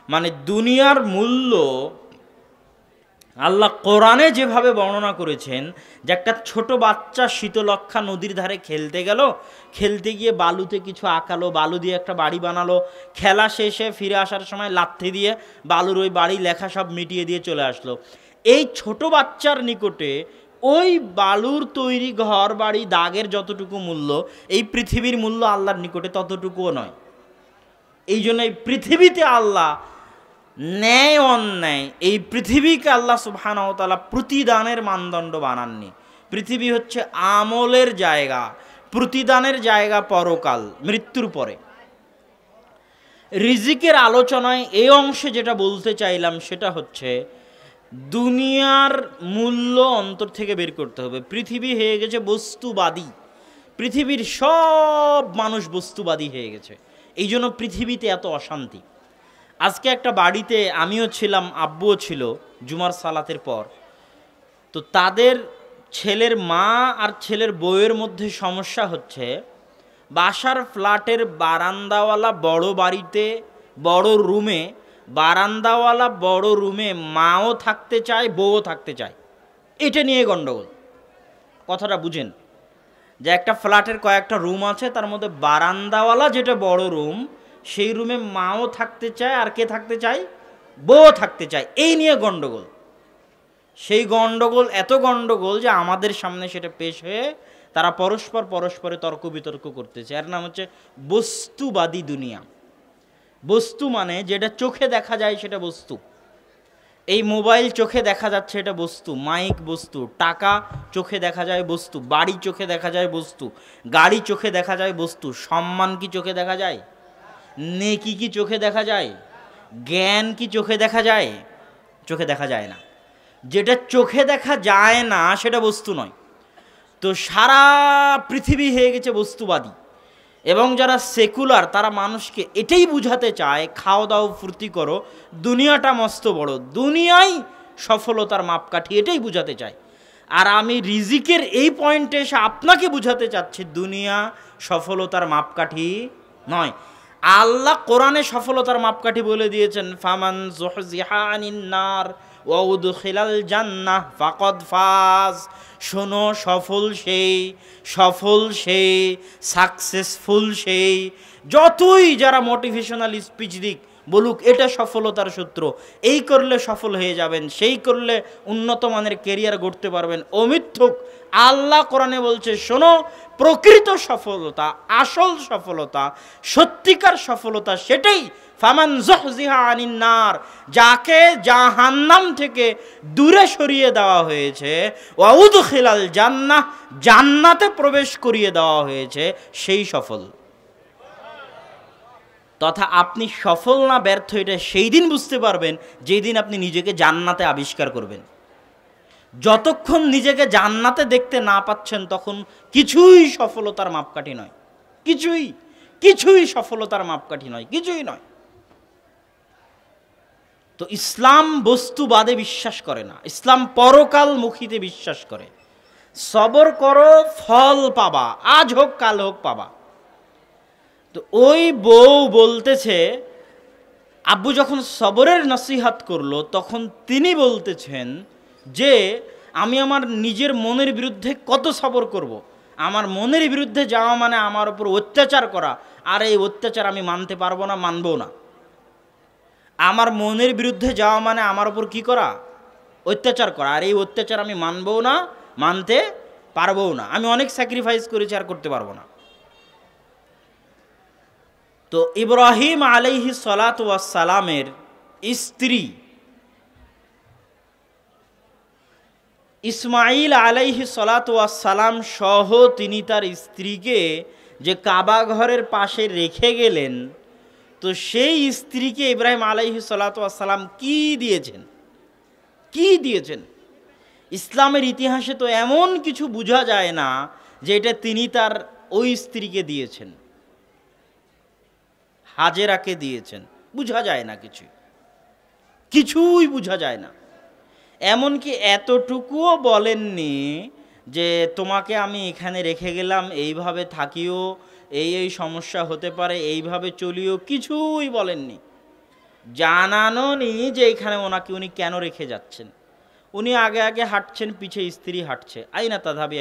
মানে দুনিয়ার মূল্য আল্লাহ কোরআনে যেভাবে বর্ণনা করেছেন যে একটা ছোট বাচ্চা শীতলক্ষা নদীর ধারে খেলতে গেল, খেলতে গিয়ে বালুতে কিছু আঁকালো, বালু দিয়ে একটা বাড়ি বানালো, খেলা শেষে ফিরে আসার সময় লাথি দিয়ে বালুর ওই বাড়ি লেখা সব মিটিয়ে দিয়ে চলে আসলো। এই ছোট বাচ্চার নিকটে ওই বালুর তৈরি ঘর বাড়ি দাগের যতটুকু মূল্য, এই পৃথিবীর মূল্য আল্লাহর নিকটে ততটুকুও নয়। এই জন্য এই পৃথিবীতে আল্লাহ ন্যায় অন্যায়, এই পৃথিবীকে আল্লাহ সুবহানাহু ওয়া তাআলা প্রতিদানের মানদণ্ড বানাননি। পৃথিবী হচ্ছে আমলের জায়গা, প্রতিদানের জায়গা পরকাল, মৃত্যুর পরে। রিজিকের আলোচনায় এই অংশে যেটা বলতে চাইলাম সেটা হচ্ছে দুনিয়ার মূল্য অন্তর থেকে বের করতে হবে। পৃথিবী হয়ে গেছে বস্তুবাদী, পৃথিবীর সব মানুষ বস্তুবাদী হয়ে গেছে। এই জন্য পৃথিবীতে এত অশান্তি। আজকে একটা বাড়িতে আমিও ছিলাম, আব্বুও ছিল, জুমার সালাতের পর। তো তাদের ছেলের মা আর ছেলের বউয়ের মধ্যে সমস্যা হচ্ছে, বাসার ফ্ল্যাটের বারান্দাওয়ালা বড় বাড়িতে বড় রুমে, বারান্দাওয়ালা বড় রুমে মাও থাকতে চায়, বউও থাকতে চায়। এটা নিয়ে গন্ডগোল। কথাটা বুঝেন যে একটা ফ্ল্যাটের কয়েকটা রুম আছে, তার মধ্যে বারান্দাওয়ালা যেটা বড় রুম, সেই রুমে মাও থাকতে চায়, আর কে থাকতে চায়? বউও থাকতে চায়। এই নিয়ে গন্ডগোল। সেই গন্ডগোল এত গন্ডগোল যে আমাদের সামনে সেটা পেশ হয়ে তারা পরস্পরে তর্ক বিতর্ক করতেছে। এর নাম হচ্ছে বস্তুবাদী দুনিয়া। বস্তু মানে যেটা চোখে দেখা যায় সেটা বস্তু। এই মোবাইল চোখে দেখা যাচ্ছে এটা বস্তু, মাইক বস্তু, টাকা চোখে দেখা যায় বস্তু, বাড়ি চোখে দেখা যায় বস্তু, গাড়ি চোখে দেখা যায় বস্তু। সম্মান কি চোখে দেখা যায়? নেকি কি চোখে দেখা যায়? জ্ঞান কি চোখে দেখা যায়? চোখে দেখা যায় না। যেটা চোখে দেখা যায় না সেটা বস্তু নয়। তো সারা পৃথিবী হয়ে গেছে বস্তুবাদী। এবং যারা সেকুলার তারা মানুষকে এটাই বুঝাতে চায়, খাও দাও ফুর্তি করো, দুনিয়াটা মস্ত বড়, দুনিয়াই সফলতার মাপকাঠি, এটাই বুঝাতে চায়। আর আমি রিজিকের এই পয়েন্টে এসে আপনাকে বুঝাতে চাচ্ছি দুনিয়া সফলতার মাপকাঠি নয়। আল্লাহ কোরআনে সফলতার মাপকাঠি বলে দিয়েছেন, ফামান যুহজিহা আনিন নার ওয়া উদখিলাল জান্নাহ ফাকাদ ফাজ। শোনো, সফল সেই, সাকসেসফুল সেই, যতই যারা মোটিভেশনাল স্পিচ দিক বলুক এটা সফলতার সূত্র, এই করলে সফল হয়ে যাবেন, সেই করলে উন্নত মানের কেরিয়ার গড়তে পারবেন, অমিথ্যুক। আল্লাহ কোরআনে বলছে, শোনো, প্রকৃত সফলতা, আসল সফলতা, সত্যিকার সফলতা সেটাই ফামান যুহজিহা আনিন নার, যাকে জাহান্নাম থেকে দূরে সরিয়ে দেওয়া হয়েছে, ওয়া উদখিলাল জান্নাহ, জান্নাতে প্রবেশ করিয়ে দেওয়া হয়েছে, সেই সফল। তথা আপনি সফল না ব্যর্থ এটা সেই দিন বুঝতে পারবেন যেই দিন আপনি নিজেকে জান্নাতে আবিষ্কার করবেন। যতক্ষণ নিজেকে জান্নাতে দেখতে না পাচ্ছেন তখন কিছুই সফলতার মাপকাঠি নয়, কিছুই সফলতার মাপকাঠি নয়, কিছুই নয়। তো ইসলাম বস্তুবাদে বিশ্বাস করে না, ইসলাম পরকালমুখীতে বিশ্বাস করে। সবর করো, ফল পাবা, আজ হোক কাল হোক পাবা। তো ওই বউ বলতেছে, আব্বু যখন সবরের নসিহত করলো তখন তিনি বলতেছেন যে আমি আমার নিজের মনের বিরুদ্ধে কত সবর করব। আমার মনের বিরুদ্ধে যাওয়া মানে আমার উপর অত্যাচার করা, আর এই অত্যাচার আমি মানতে পারবো না, মানবো না। আমার মনের বিরুদ্ধে যাওয়া মানে আমার উপর কি করা? অত্যাচার করা, আর এই অত্যাচার আমি মানবো না, মানতে পারবো না। আমি অনেক স্যাক্রিফাইস করেছি, আর করতে পারবো না। তো ইব্রাহিম আলাইহিস সালাতু ওয়াস সালামের স্ত্রী ইসমাইল আলাইহিস সালাতু ওয়াস সালাম সহ তিনি তার স্ত্রীকে যে কাবা ঘরের পাশে রেখে গেলেন, তো সেই স্ত্রীকে ইব্রাহিম আলাইহিস সালাতু ওয়াস সালাম কি দিয়েছেন? ইসলামের ইতিহাসে তো এমন কিছু বোঝা যায় না যে এটা তিনি তার ওই স্ত্রীকে দিয়েছেন, হাজেরাকে দিয়েছেন, বোঝা যায় না, কিছুই বোঝা যায় না। এমনকি এতটুকুও বলেননি যে তোমাকে আমি এখানে রেখে গেলাম, এইভাবে থাকিও, এই সমস্যা হতে পারে, এইভাবে চলিও, কিছুই বলেননি। জানানো নি যে এখানে উনি কেন রেখে যাচ্ছেন। উনি আগে আগে হাঁটছেন, পিছে স্ত্রী হাঁটছে। আইনা তাযহাবি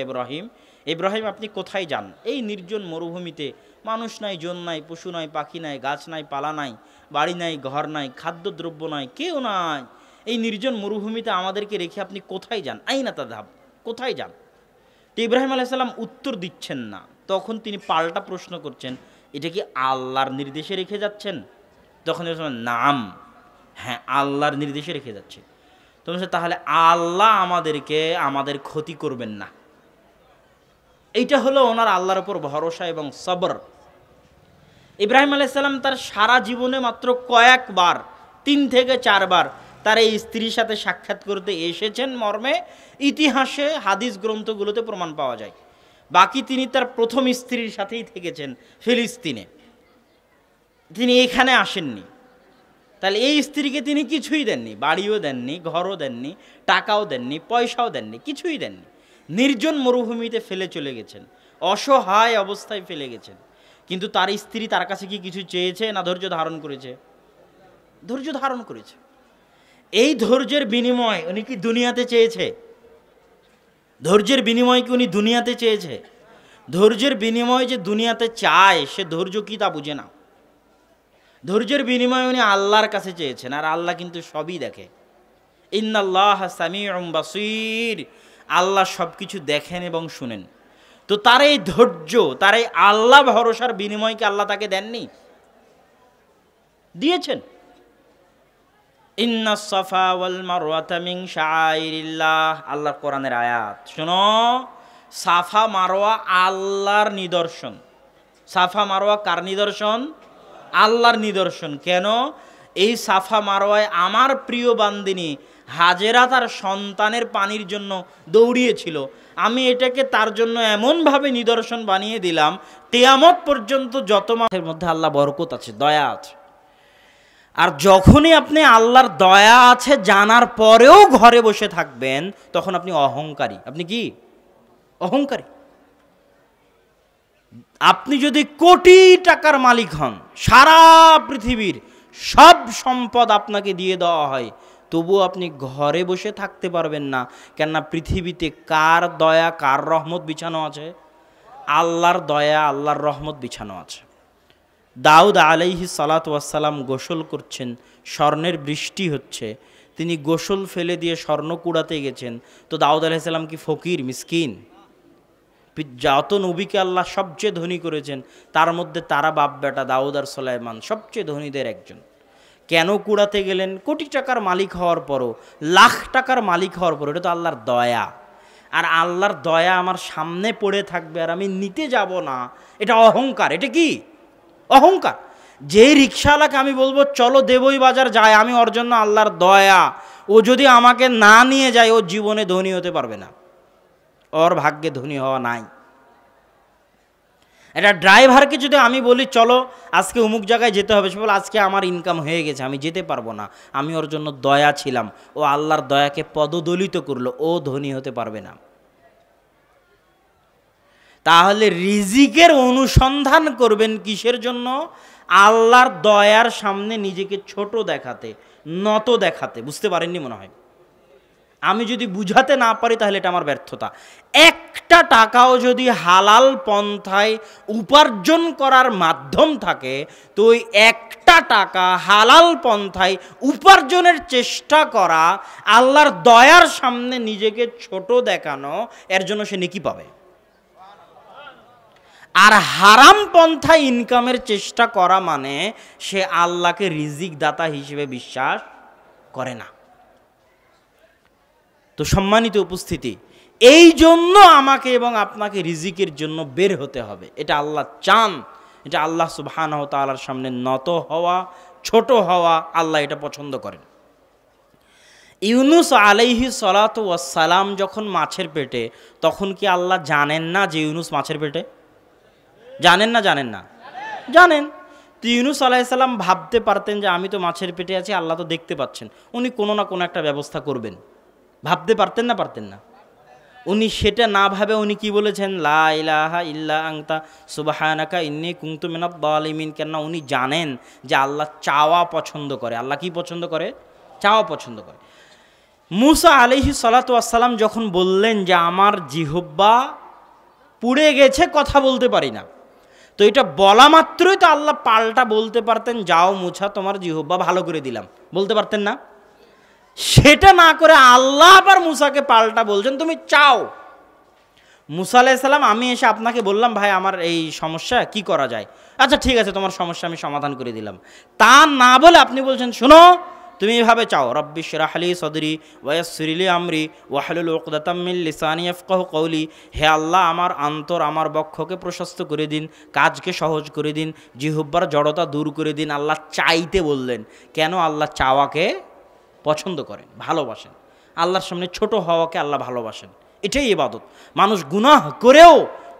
ইব্রাহিম, আপনি কোথায় যান? এই নির্জন মরুভূমিতে, মানুষ নাই, জন নাই, পশু নাই, পাখি নাই, গাছ নাই, পালা নাই, বাড়ি নাই, ঘর নাই, খাদ্যদ্রব্য নাই, কেউ নাই, এই নির্জন মরুভূমিতে আমাদেরকে রেখে আপনি কোথায় যান? আইনা তাযহাব, কোথায় যান? তো ইব্রাহিম আলাইহিস সালাম উত্তর দিচ্ছেন না। তখন তিনি পাল্টা প্রশ্ন করছেন, এটা কি আল্লাহর নির্দেশে রেখে যাচ্ছেন? তখন নাম, হ্যাঁ, আল্লাহর নির্দেশে রেখে যাচ্ছে। তো তাহলে আল্লাহ আমাদের ক্ষতি করবেন না। এইটা হলো ওনার আল্লাহর উপর ভরসা এবং সবর। ইব্রাহিম আলাইহিস সালাম তার সারা জীবনে মাত্র কয়েকবার, 3 থেকে 4 বার তার এই স্ত্রীর সাথে সাক্ষাৎ করতে এসেছেন মর্মে ইতিহাসে, হাদিস গ্রন্থগুলোতে প্রমাণ পাওয়া যায়। বাকি তিনি তার প্রথম স্ত্রীর সাথেই থেকেছেন ফিলিস্তিনে, তিনি এখানে আসেননি। তাহলে এই স্ত্রীকে তিনি কিছুই দেননি, বাড়িও দেননি, ঘরও দেননি, টাকাও দেননি, পয়সাও দেননি, কিছুই দেননি। নির্জন মরুভূমিতে ফেলে চলে গেছেন, অসহায় অবস্থায় ফেলে গেছেন। কিন্তু তার স্ত্রী তার কাছে কি কিছু চেয়েছে না ধৈর্য ধারণ করেছে? ধৈর্য ধারণ করেছে। এই ধৈর্যের বিনিময় উনি কি দুনিয়াতে চেয়েছে? ধৈর্যের বিনিময় কি উনি দুনিয়াতে চেয়েছে? ধৈর্যের বিনিময় যে দুনিয়াতে চায় সে ধৈর্য কি তা বুঝে না। ধৈর্যের বিনিময় উনি আল্লাহর কাছে চেয়েছেন, আর আল্লাহ কিন্তু সবই দেখে। ইন্নাল্লাহ সামিউম বাসীর, আল্লাহ সব কিছু দেখেন এবং শুনেন। তো তার এই ধৈর্য, তার এই আল্লাহ ভরসার বিনিময়কে আল্লাহ তাকে দেননি? দিয়েছেন। ইন্নাস সাফা ওয়াল মারওয়াতা মিন শাআইরিল্লাহ, আল্লাহর কোরআনের আয়াত। শোনো, সাফা মারওয়া আল্লাহর নিদর্শন। সাফা মারওয়া কার নিদর্শন? আল্লাহর নিদর্শন। কেন? এই সাফা মারওয়ায় আমার প্রিয় বান্দিনী হাজেরা তার সন্তানের পানির জন্য দৌড়িয়েছিল। আমি এটাকে তার জন্য এমনভাবে নিদর্শন বানিয়ে দিলাম, কিয়ামত পর্যন্ত যত মাসের মধ্যে আল্লাহ বরকত আছে, দয়া আছে। আর যখনই আপনি আল্লাহর দয়া আছে জানার পরেও ঘরে বসে থাকবেন, তখন আপনি অহংকারী। আপনি কি? অহংকারী। আপনি যদি কোটি টাকার মালিক হন, সারা পৃথিবীর সব সম্পদ আপনাকে দিয়ে দেওয়া হয়, তবুও আপনি ঘরে বসে থাকতে পারবেন না। কেননা পৃথিবীতে কার দয়া কার রহমত বিছানো আছে? আল্লাহর দয়া আল্লাহর রহমত বিছানো আছে। দাউদ আলাইহিস সালাতু ওয়াসসালাম গোসল করছেন, স্বর্ণের বৃষ্টি হচ্ছে, তিনি গোসল ফেলে দিয়ে স্বর্ণ কুড়াতে গেছেন। তো দাউদ আলাইহিস সালাম কি ফকির মিসকিন? যত নবীকে আল্লাহ সবচেয়ে ধনী করেছেন তার মধ্যে তারা বাপ বেটা দাউদ আর সুলাইমান সবচেয়ে ধনীদের একজন। কেন কুড়াতে গেলেন? কোটি টাকার মালিক হওয়ার পরও, লাখ টাকার মালিক হওয়ার পরও, এটা তো আল্লাহর দয়া। আর আল্লাহর দয়া আমার সামনে পড়ে থাকবে আর আমি নিতে যাব না, এটা অহংকার। এটা কি অহংকার? যেই রিক্সাওয়ালাকে আমি বলবো চলো দেবই বাজার যায়, আমি ওর জন্য আল্লাহর দয়া, ও যদি আমাকে না নিয়ে যায় ও জীবনে ধনী হতে পারবে না, ওর ভাগ্যে ধনী হওয়া নাই। এটা ড্রাইভারকে যদি আমি বলি চলো আজকে অমুক জায়গায় যেতে হবে, সে বলে আজকে আমার ইনকাম হয়ে গেছে আমি যেতে পারবো না, আমি ওর জন্য দয়া ছিলাম, ও আল্লাহর দয়াকে পদদলিত করলো, ও ধনী হতে পারবে না। তাহলে রিজিকের অনুসন্ধান করবেন কিসের জন্য? আল্লাহর দয়ার সামনে নিজেকে ছোট দেখাতে, নত দেখাতে। বুঝতে পারেননি মনে হয়। আমি যদি বুঝাতে না পারি তাহলে এটা আমার ব্যর্থতা। একটা টাকাও যদি হালাল পন্থায় উপার্জন করার মাধ্যম থাকে তো ওই একটা টাকা হালাল পন্থায় উপার্জনের চেষ্টা করা, আল্লাহর দয়ার সামনে নিজেকে ছোট দেখানো, এর জন্য সে নেকি পাবে। আর হারাম পন্থায় ইনকামের চেষ্টা করা মানে সে আল্লাহকে রিজিক দাতা হিসেবে বিশ্বাস করে না। তো সম্মানিত উপস্থিতি, এই জন্য আমাকে এবং আপনাকে রিজিকের জন্য বের হতে হবে। এটা আল্লাহ চান, এটা আল্লাহ সুবহানাহু ওয়া তাআলার সামনে নত হওয়া, ছোট হওয়া, আল্লাহ এটা পছন্দ করেন। ইউনুস আলাইহিস সালাতু ওয়াস সালাম যখন মাছের পেটে, তখন কি আল্লাহ জানেন না যে ইউনুস মাছের পেটে? জানেন না? জানেন না? জানেন। তো ইউনুস আলাইহিস সালাম ভাবতে পারতেন যে আমি তো মাছের পেটে আছি, আল্লাহ তো দেখতে পাচ্ছেন, উনি কোনো না কোনো একটা ব্যবস্থা করবেন। ভাবতে পারতেন না? পারতেন না? উনি সেটা না ভাবে উনি কি বলেছেন? লা ইলাহা ইল্লা আনতা সুবহানাকা ইন্নী কুনতু মিনাজ জালিমিন। কেন? উনি জানেন যে আল্লাহ চাওয়া পছন্দ করে। আল্লাহ কি পছন্দ করে? চাওয়া পছন্দ করে। মুসা আলাইহিস সালাতু ওয়াস সালাম যখন বললেন যে আমার জিহ্বা পুড়ে গেছে, কথা বলতে পারি না, তো এটা বলা মাত্রই তো আল্লাহ পাল্টা বলতে পারতেন যাও মুছা তোমার জিহ্বা ভালো করে দিলাম, বলতে পারতেন না? সেটা না করে আল্লাহ আবার মুসাকে পাল্টা বলছেন তুমি চাও। মুসা আলাইহিস সালাম, আমি এসে আপনাকে বললাম ভাই আমার এই সমস্যা কি করা যায়, আচ্ছা ঠিক আছে তোমার সমস্যা আমি সমাধান করে দিলাম, তা না বলে আপনি বলছেন শোনো তুমি এভাবে চাও, রব্বি ইশরাহ লি সদরি ওয়া ইয়াসসির লি আমরি ওয়াহলুল উকদাতাম মিন লিসানি ইয়াফকাহু কওলি। হে আল্লাহ আমার অন্তর, আমার বক্ষকে প্রশস্ত করে দিন, কাজকে সহজ করে দিন, জিহ্বার জড়তা দূর করে দিন। আল্লাহ চাইতে বললেন। কেন? আল্লাহ চাওয়াকে পছন্দ করেন, ভালোবাসেন। আল্লাহর সামনে ছোট হওয়াকে আল্লাহ ভালোবাসেন। এটাই ইবাদত। মানুষ গুনাহ করেও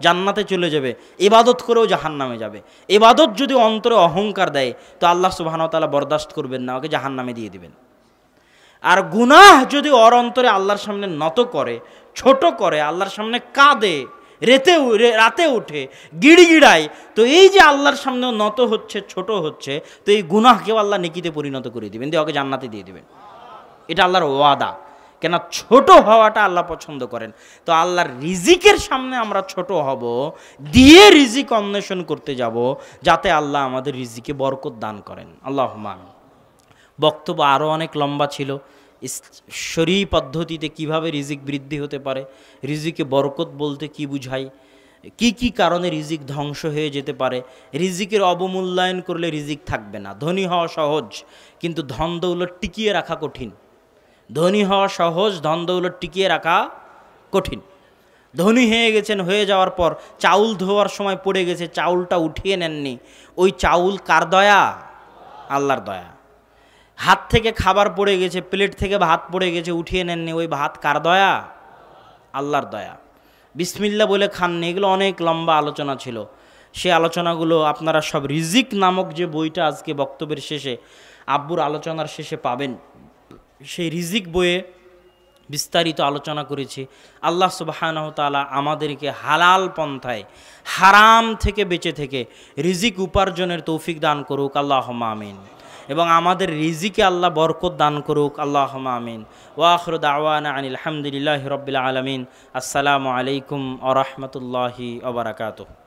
জান্নাতে চলে যাবে, ইবাদত করেও জাহান্নামে যাবে। ইবাদত যদি অন্তরে অহংকার দেয় তো আল্লাহ সুবহানাহু ওয়া তাআলা বরদাস্ত করবেন না, ওকে জাহান্নামে দিয়ে দিবেন। আর গুনাহ যদি ওর অন্তরে আল্লাহর সামনে নত করে, ছোট করে, আল্লাহর সামনে কাঁদে, রাতে উঠে গিড়গিড়ায়, তো এই যে আল্লাহর সামনেও নত হচ্ছে, ছোট হচ্ছে, তো এই গুনাহকেও আল্লাহ নেকিতে পরিণত করে দিবেন, দিয়ে ওকে জান্নাতে দিয়ে দিবেন। এটা আল্লাহর ওয়াদা। কেন? ছোট হওয়াটা আল্লাহ পছন্দ করেন। তো আল্লাহর রিজিকের সামনে আমরা ছোট হব, দিয়ে রিজিক অন্বেষণ করতে যাব, যাতে আল্লাহ আমাদের রিজিকে বরকত দান করেন। আল্লাহুম্মা আমিন। বক্তব্য আরও অনেক লম্বা ছিল। শরী পদ্ধতিতে কিভাবে রিজিক বৃদ্ধি হতে পারে, রিজিকে বরকত বলতে কি বুঝায়, কি কি কারণে রিজিক ধ্বংস হয়ে যেতে পারে, রিজিকের অবমূল্যায়ন করলে রিজিক থাকবে না। ধনী হওয়া সহজ, কিন্তু ধন দৌলত টিকিয়ে রাখা কঠিন। ধনী হওয়া সহজ, ধন দৌলত টিকিয়ে রাখা কঠিন। ধনী হয়ে গেছেন, হয়ে যাওয়ার পর চাউল ধোয়ার সময় পড়ে গেছে, চাউলটা উঠিয়ে নেননি, ওই চাউল কার দয়া? আল্লাহর দয়া। হাত থেকে খাবার পড়ে গেছে, প্লেট থেকে ভাত পড়ে গেছে, উঠিয়ে নেননি, ওই ভাত কার দয়া? আল্লাহর দয়া। বিসমিল্লাহ বলে খাননি। এগুলো অনেক লম্বা আলোচনা ছিল, সে আলোচনাগুলো আপনারা সব রিজিক নামক যে বইটা আজকে বক্তব্যের শেষে, আব্বুর আলোচনার শেষে পাবেন, সেই রিজিক বইয়ে বিস্তারিত আলোচনা করেছি। আল্লাহ সুবহানাহু ওয়া তাআলা আমাদেরকে হালাল পন্থায়, হারাম থেকে বেঁচে থেকে রিজিক উপার্জনের তৌফিক দান করুক। আল্লাহুম্মা আমিন। এবং আমাদের রিজিকে আল্লাহ বরকত দান করুক। আল্লাহুম্মা আমিন। ওয়া আখিরু দাওয়ানা আনিল হামদুলিল্লাহি রাব্বিল আলামিন। আসসালামু আলাইকুম ওয়া রাহমাতুল্লাহি ওয়া বারাকাতুহু।